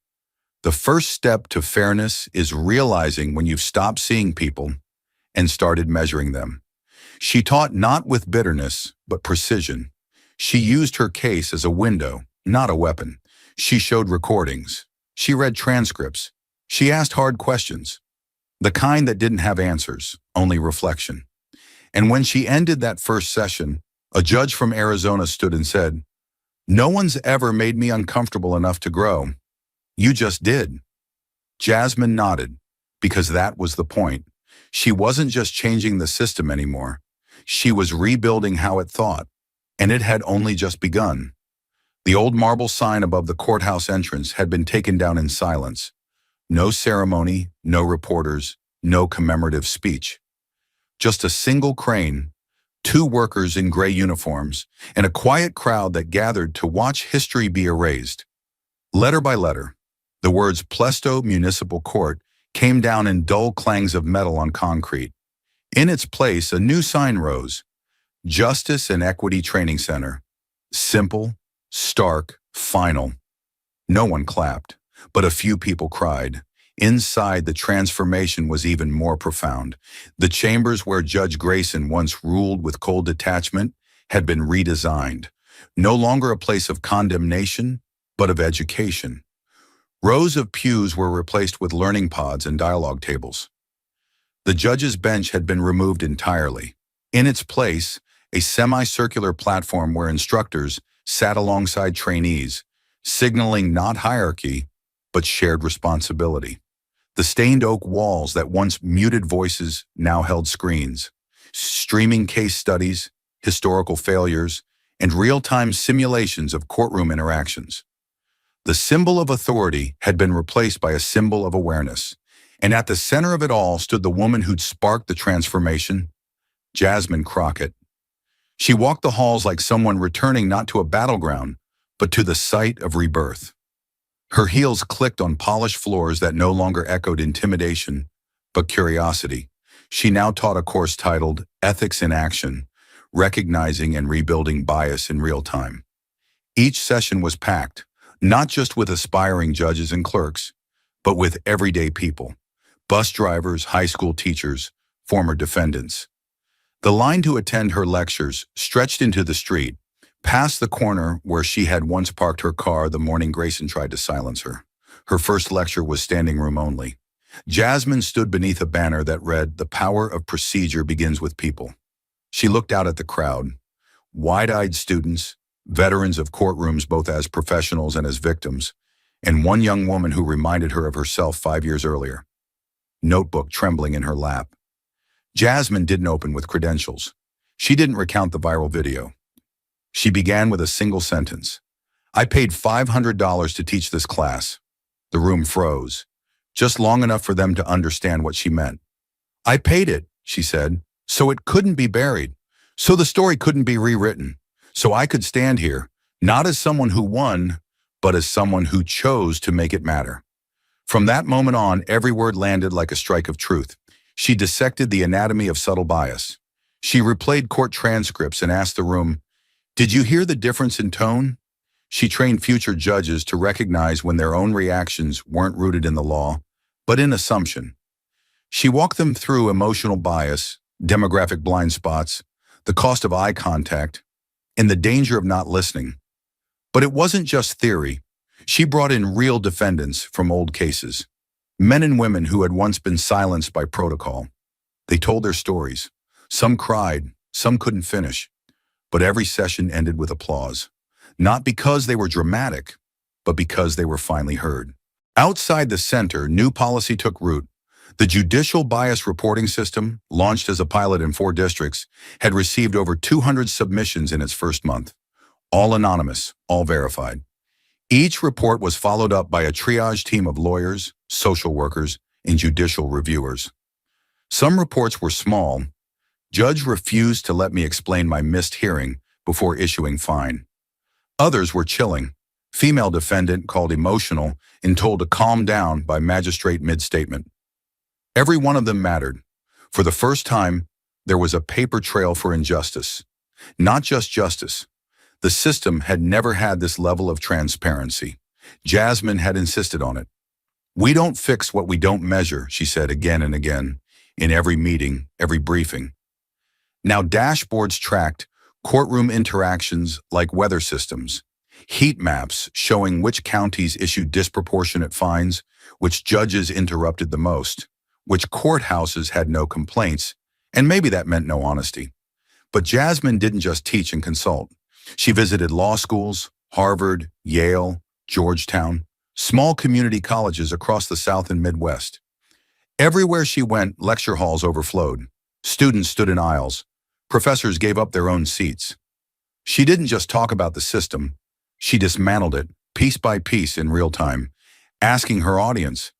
The first step to fairness is realizing when you've stopped seeing people and started measuring them. She taught not with bitterness, but precision. She used her case as a window, not a weapon. She showed recordings. She read transcripts. She asked hard questions, the kind that didn't have answers, only reflection. And when she ended that first session, a judge from Arizona stood and said, "No one's ever made me uncomfortable enough to grow. You just did." Jasmine nodded, because that was the point. She wasn't just changing the system anymore. She was rebuilding how it thought, and it had only just begun. The old marble sign above the courthouse entrance had been taken down in silence. No ceremony, no reporters, no commemorative speech. Just a single crane, 2 workers in gray uniforms, and a quiet crowd that gathered to watch history be erased. Letter by letter, the words Plesto Municipal Court came down in dull clangs of metal on concrete. In its place, a new sign rose, Justice and Equity Training Center. Simple, stark, final. No one clapped, but a few people cried. Inside, the transformation was even more profound. The chambers where Judge Grayson once ruled with cold detachment had been redesigned. No longer a place of condemnation, but of education. Rows of pews were replaced with learning pods and dialogue tables. The judge's bench had been removed entirely. In its place, a semicircular platform where instructors sat alongside trainees, signaling not hierarchy, but shared responsibility. The stained oak walls that once muted voices now held screens, streaming case studies, historical failures, and real-time simulations of courtroom interactions. The symbol of authority had been replaced by a symbol of awareness, and at the center of it all stood the woman who'd sparked the transformation, Jasmine Crockett. She walked the halls like someone returning not to a battleground, but to the site of rebirth. Her heels clicked on polished floors that no longer echoed intimidation, but curiosity. She now taught a course titled Ethics in Action, recognizing and rebuilding bias in real time. Each session was packed, not just with aspiring judges and clerks, but with everyday people, bus drivers, high school teachers, former defendants. The line to attend her lectures stretched into the street, past the corner where she had once parked her car the morning Grayson tried to silence her. Her first lecture was standing room only. Jasmine stood beneath a banner that read, "The power of procedure begins with people." She looked out at the crowd, wide-eyed students, veterans of courtrooms both as professionals and as victims, and one young woman who reminded her of herself 5 years earlier, notebook trembling in her lap. Jasmine didn't open with credentials. She didn't recount the viral video. She began with a single sentence. "I paid $500 to teach this class." The room froze, just long enough for them to understand what she meant. "I paid it," she said, "so it couldn't be buried, so the story couldn't be rewritten, so I could stand here, not as someone who won, but as someone who chose to make it matter." From that moment on, every word landed like a strike of truth. She dissected the anatomy of subtle bias. She replayed court transcripts and asked the room, "Did you hear the difference in tone?" She trained future judges to recognize when their own reactions weren't rooted in the law, but in assumption. She walked them through emotional bias, demographic blind spots, the cost of eye contact, and the danger of not listening. But it wasn't just theory. She brought in real defendants from old cases, men and women who had once been silenced by protocol. They told their stories. Some cried, some couldn't finish, but every session ended with applause. Not because they were dramatic, but because they were finally heard. Outside the center, new policy took root. The Judicial Bias Reporting System, launched as a pilot in 4 districts, had received over 200 submissions in its first month. All anonymous, all verified. Each report was followed up by a triage team of lawyers, social workers, and judicial reviewers. Some reports were small. "Judge refused to let me explain my missed hearing before issuing fine." Others were chilling. Female defendant called emotional and told to calm down by magistrate mid-statement. Every one of them mattered. For the first time, there was a paper trail for injustice. Not just justice. The system had never had this level of transparency. Jasmine had insisted on it. "We don't fix what we don't measure," she said again and again, in every meeting, every briefing. Now dashboards tracked courtroom interactions like weather systems, heat maps showing which counties issued disproportionate fines, which judges interrupted the most, which courthouses had no complaints, and maybe that meant no honesty. But Jasmine didn't just teach and consult. She visited law schools, Harvard, Yale, Georgetown, small community colleges across the South and Midwest. Everywhere she went, lecture halls overflowed. Students stood in aisles. Professors gave up their own seats. She didn't just talk about the system. She dismantled it, piece by piece in real time, asking her audience,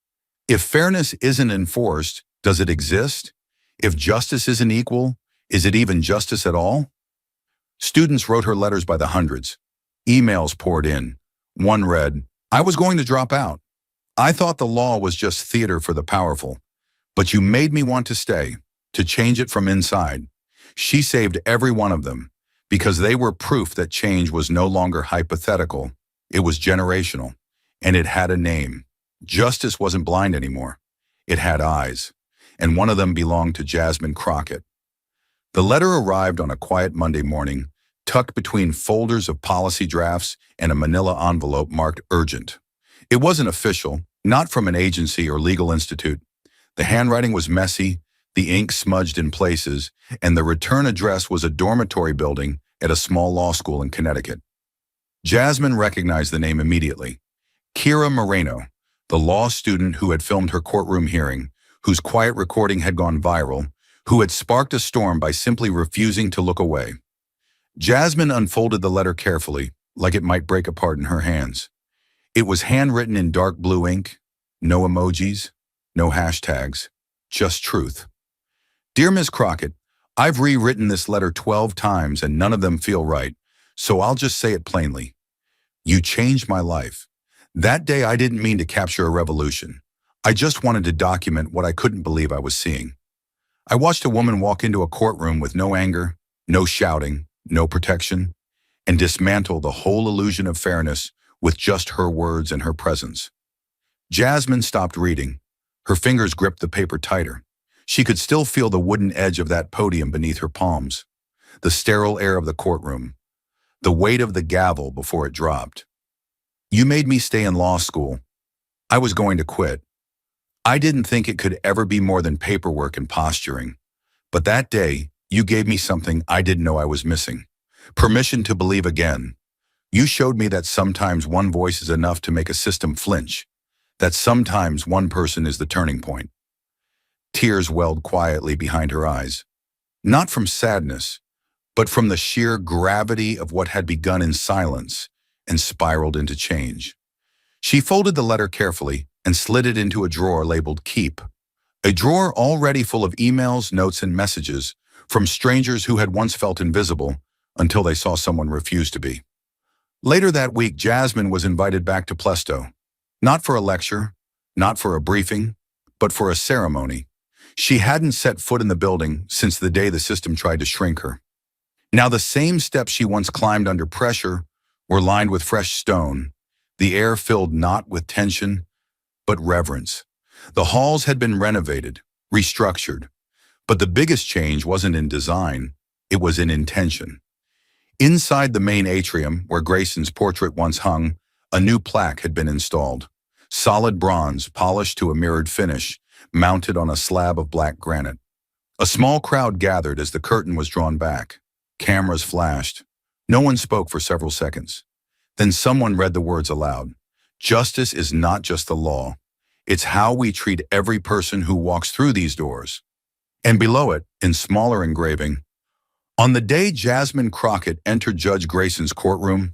if fairness isn't enforced, does it exist? If justice isn't equal, is it even justice at all? Students wrote her letters by the hundreds. Emails poured in. One read, "I was going to drop out. I thought the law was just theater for the powerful, but you made me want to stay, to change it from inside." She saved every one of them because they were proof that change was no longer hypothetical. It was generational, and it had a name. Justice wasn't blind anymore. It had eyes, and one of them belonged to Jasmine Crockett. The letter arrived on a quiet Monday morning, tucked between folders of policy drafts and a manila envelope marked urgent. It wasn't official, not from an agency or legal institute. The handwriting was messy, the ink smudged in places, and the return address was a dormitory building at a small law school in Connecticut. Jasmine recognized the name immediately. Kira Moreno, the law student who had filmed her courtroom hearing, whose quiet recording had gone viral, who had sparked a storm by simply refusing to look away. Jasmine unfolded the letter carefully, like it might break apart in her hands. It was handwritten in dark blue ink, no emojis, no hashtags, just truth. "Dear Ms. Crockett, I've rewritten this letter 12 times and none of them feel right, so I'll just say it plainly. You changed my life. That day I didn't mean to capture a revolution. I just wanted to document what I couldn't believe I was seeing. I watched a woman walk into a courtroom with no anger, no shouting, no protection, and dismantle the whole illusion of fairness with just her words and her presence. Jasmine stopped reading. Her fingers gripped the paper tighter. She could still feel the wooden edge of that podium beneath her palms, the sterile air of the courtroom, the weight of the gavel before it dropped. You made me stay in law school. I was going to quit. I didn't think it could ever be more than paperwork and posturing. But that day, you gave me something I didn't know I was missing. Permission to believe again. You showed me that sometimes one voice is enough to make a system flinch, that sometimes one person is the turning point. Tears welled quietly behind her eyes, not from sadness, but from the sheer gravity of what had begun in silence and spiraled into change. She folded the letter carefully and slid it into a drawer labeled Keep, a drawer already full of emails, notes, and messages from strangers who had once felt invisible until they saw someone refuse to be. Later that week, Jasmine was invited back to Plesto, not for a lecture, not for a briefing, but for a ceremony. She hadn't set foot in the building since the day the system tried to shrink her. Now the same steps she once climbed under pressure were lined with fresh stone, the air filled not with tension, but reverence. The halls had been renovated, restructured, but the biggest change wasn't in design, it was in intention. Inside the main atrium, where Grayson's portrait once hung, a new plaque had been installed. Solid bronze, polished to a mirrored finish, mounted on a slab of black granite. A small crowd gathered as the curtain was drawn back. Cameras flashed. No one spoke for several seconds. Then someone read the words aloud. Justice is not just the law. It's how we treat every person who walks through these doors. And below it, in smaller engraving, on the day Jasmine Crockett entered Judge Grayson's courtroom,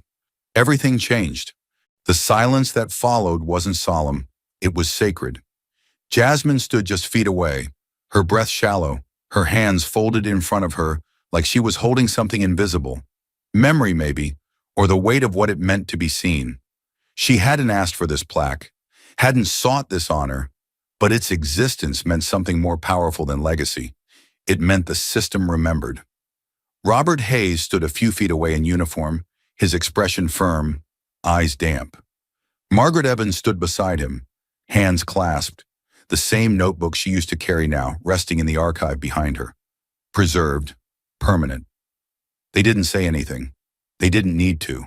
everything changed. The silence that followed wasn't solemn, it was sacred. Jasmine stood just feet away, her breath shallow, her hands folded in front of her like she was holding something invisible. Memory, maybe, or the weight of what it meant to be seen. She hadn't asked for this plaque, hadn't sought this honor, but its existence meant something more powerful than legacy. It meant the system remembered. Robert Hayes stood a few feet away in uniform, his expression firm, eyes damp. Margaret Evans stood beside him, hands clasped, the same notebook she used to carry now, resting in the archive behind her. Preserved, permanent. They didn't say anything. They didn't need to.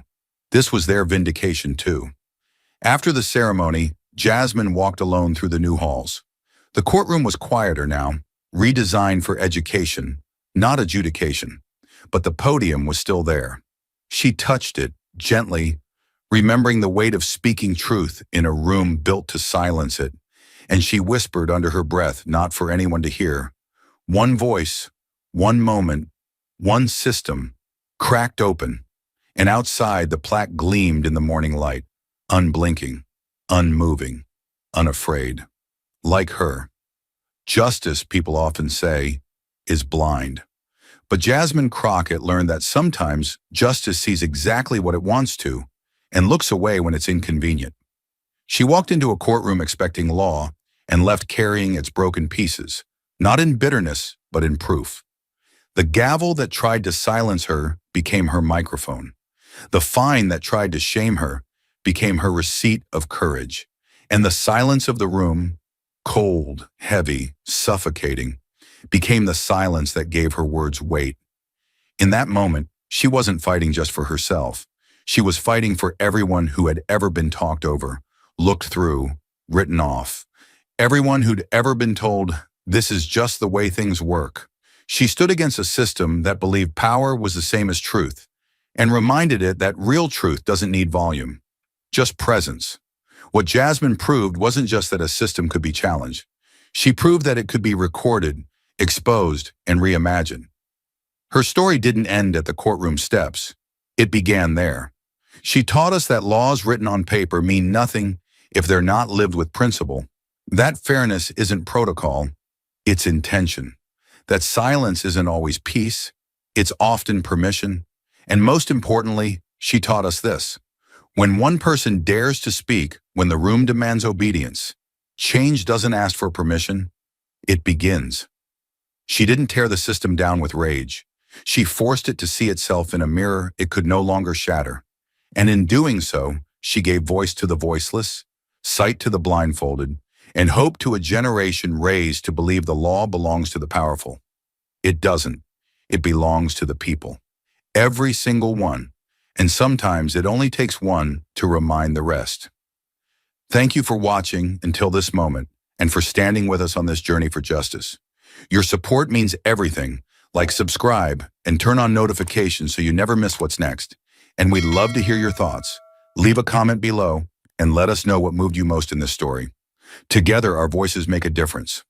This was their vindication too. After the ceremony, Jasmine walked alone through the new halls. The courtroom was quieter now, redesigned for education, not adjudication. But the podium was still there. She touched it, gently, remembering the weight of speaking truth in a room built to silence it, and she whispered under her breath, not for anyone to hear. One voice, one moment, one system, cracked open, and outside the plaque gleamed in the morning light, unblinking, unmoving, unafraid. Like her. Justice, people often say, is blind. But Jasmine Crockett learned that sometimes justice sees exactly what it wants to and looks away when it's inconvenient. She walked into a courtroom expecting law and left carrying its broken pieces, not in bitterness, but in proof. The gavel that tried to silence her became her microphone. The fine that tried to shame her became her receipt of courage. And the silence of the room, cold, heavy, suffocating, became the silence that gave her words weight. In that moment, she wasn't fighting just for herself. She was fighting for everyone who had ever been talked over, looked through, written off. Everyone who'd ever been told, this is just the way things work. She stood against a system that believed power was the same as truth, and reminded it that real truth doesn't need volume, just presence. What Jasmine proved wasn't just that a system could be challenged. She proved that it could be recorded, exposed, and reimagined. Her story didn't end at the courtroom steps. It began there. She taught us that laws written on paper mean nothing if they're not lived with principle. That fairness isn't protocol, it's intention. That silence isn't always peace, it's often permission. And most importantly, she taught us this. When one person dares to speak, when the room demands obedience, change doesn't ask for permission, it begins. She didn't tear the system down with rage. She forced it to see itself in a mirror it could no longer shatter. And in doing so, she gave voice to the voiceless, sight to the blindfolded, and hope to a generation raised to believe the law belongs to the powerful. It doesn't. It belongs to the people. Every single one. And sometimes it only takes one to remind the rest. Thank you for watching until this moment and for standing with us on this journey for justice. Your support means everything. Like, subscribe, and turn on notifications so you never miss what's next. And we'd love to hear your thoughts. Leave a comment below and let us know what moved you most in this story. Together, our voices make a difference.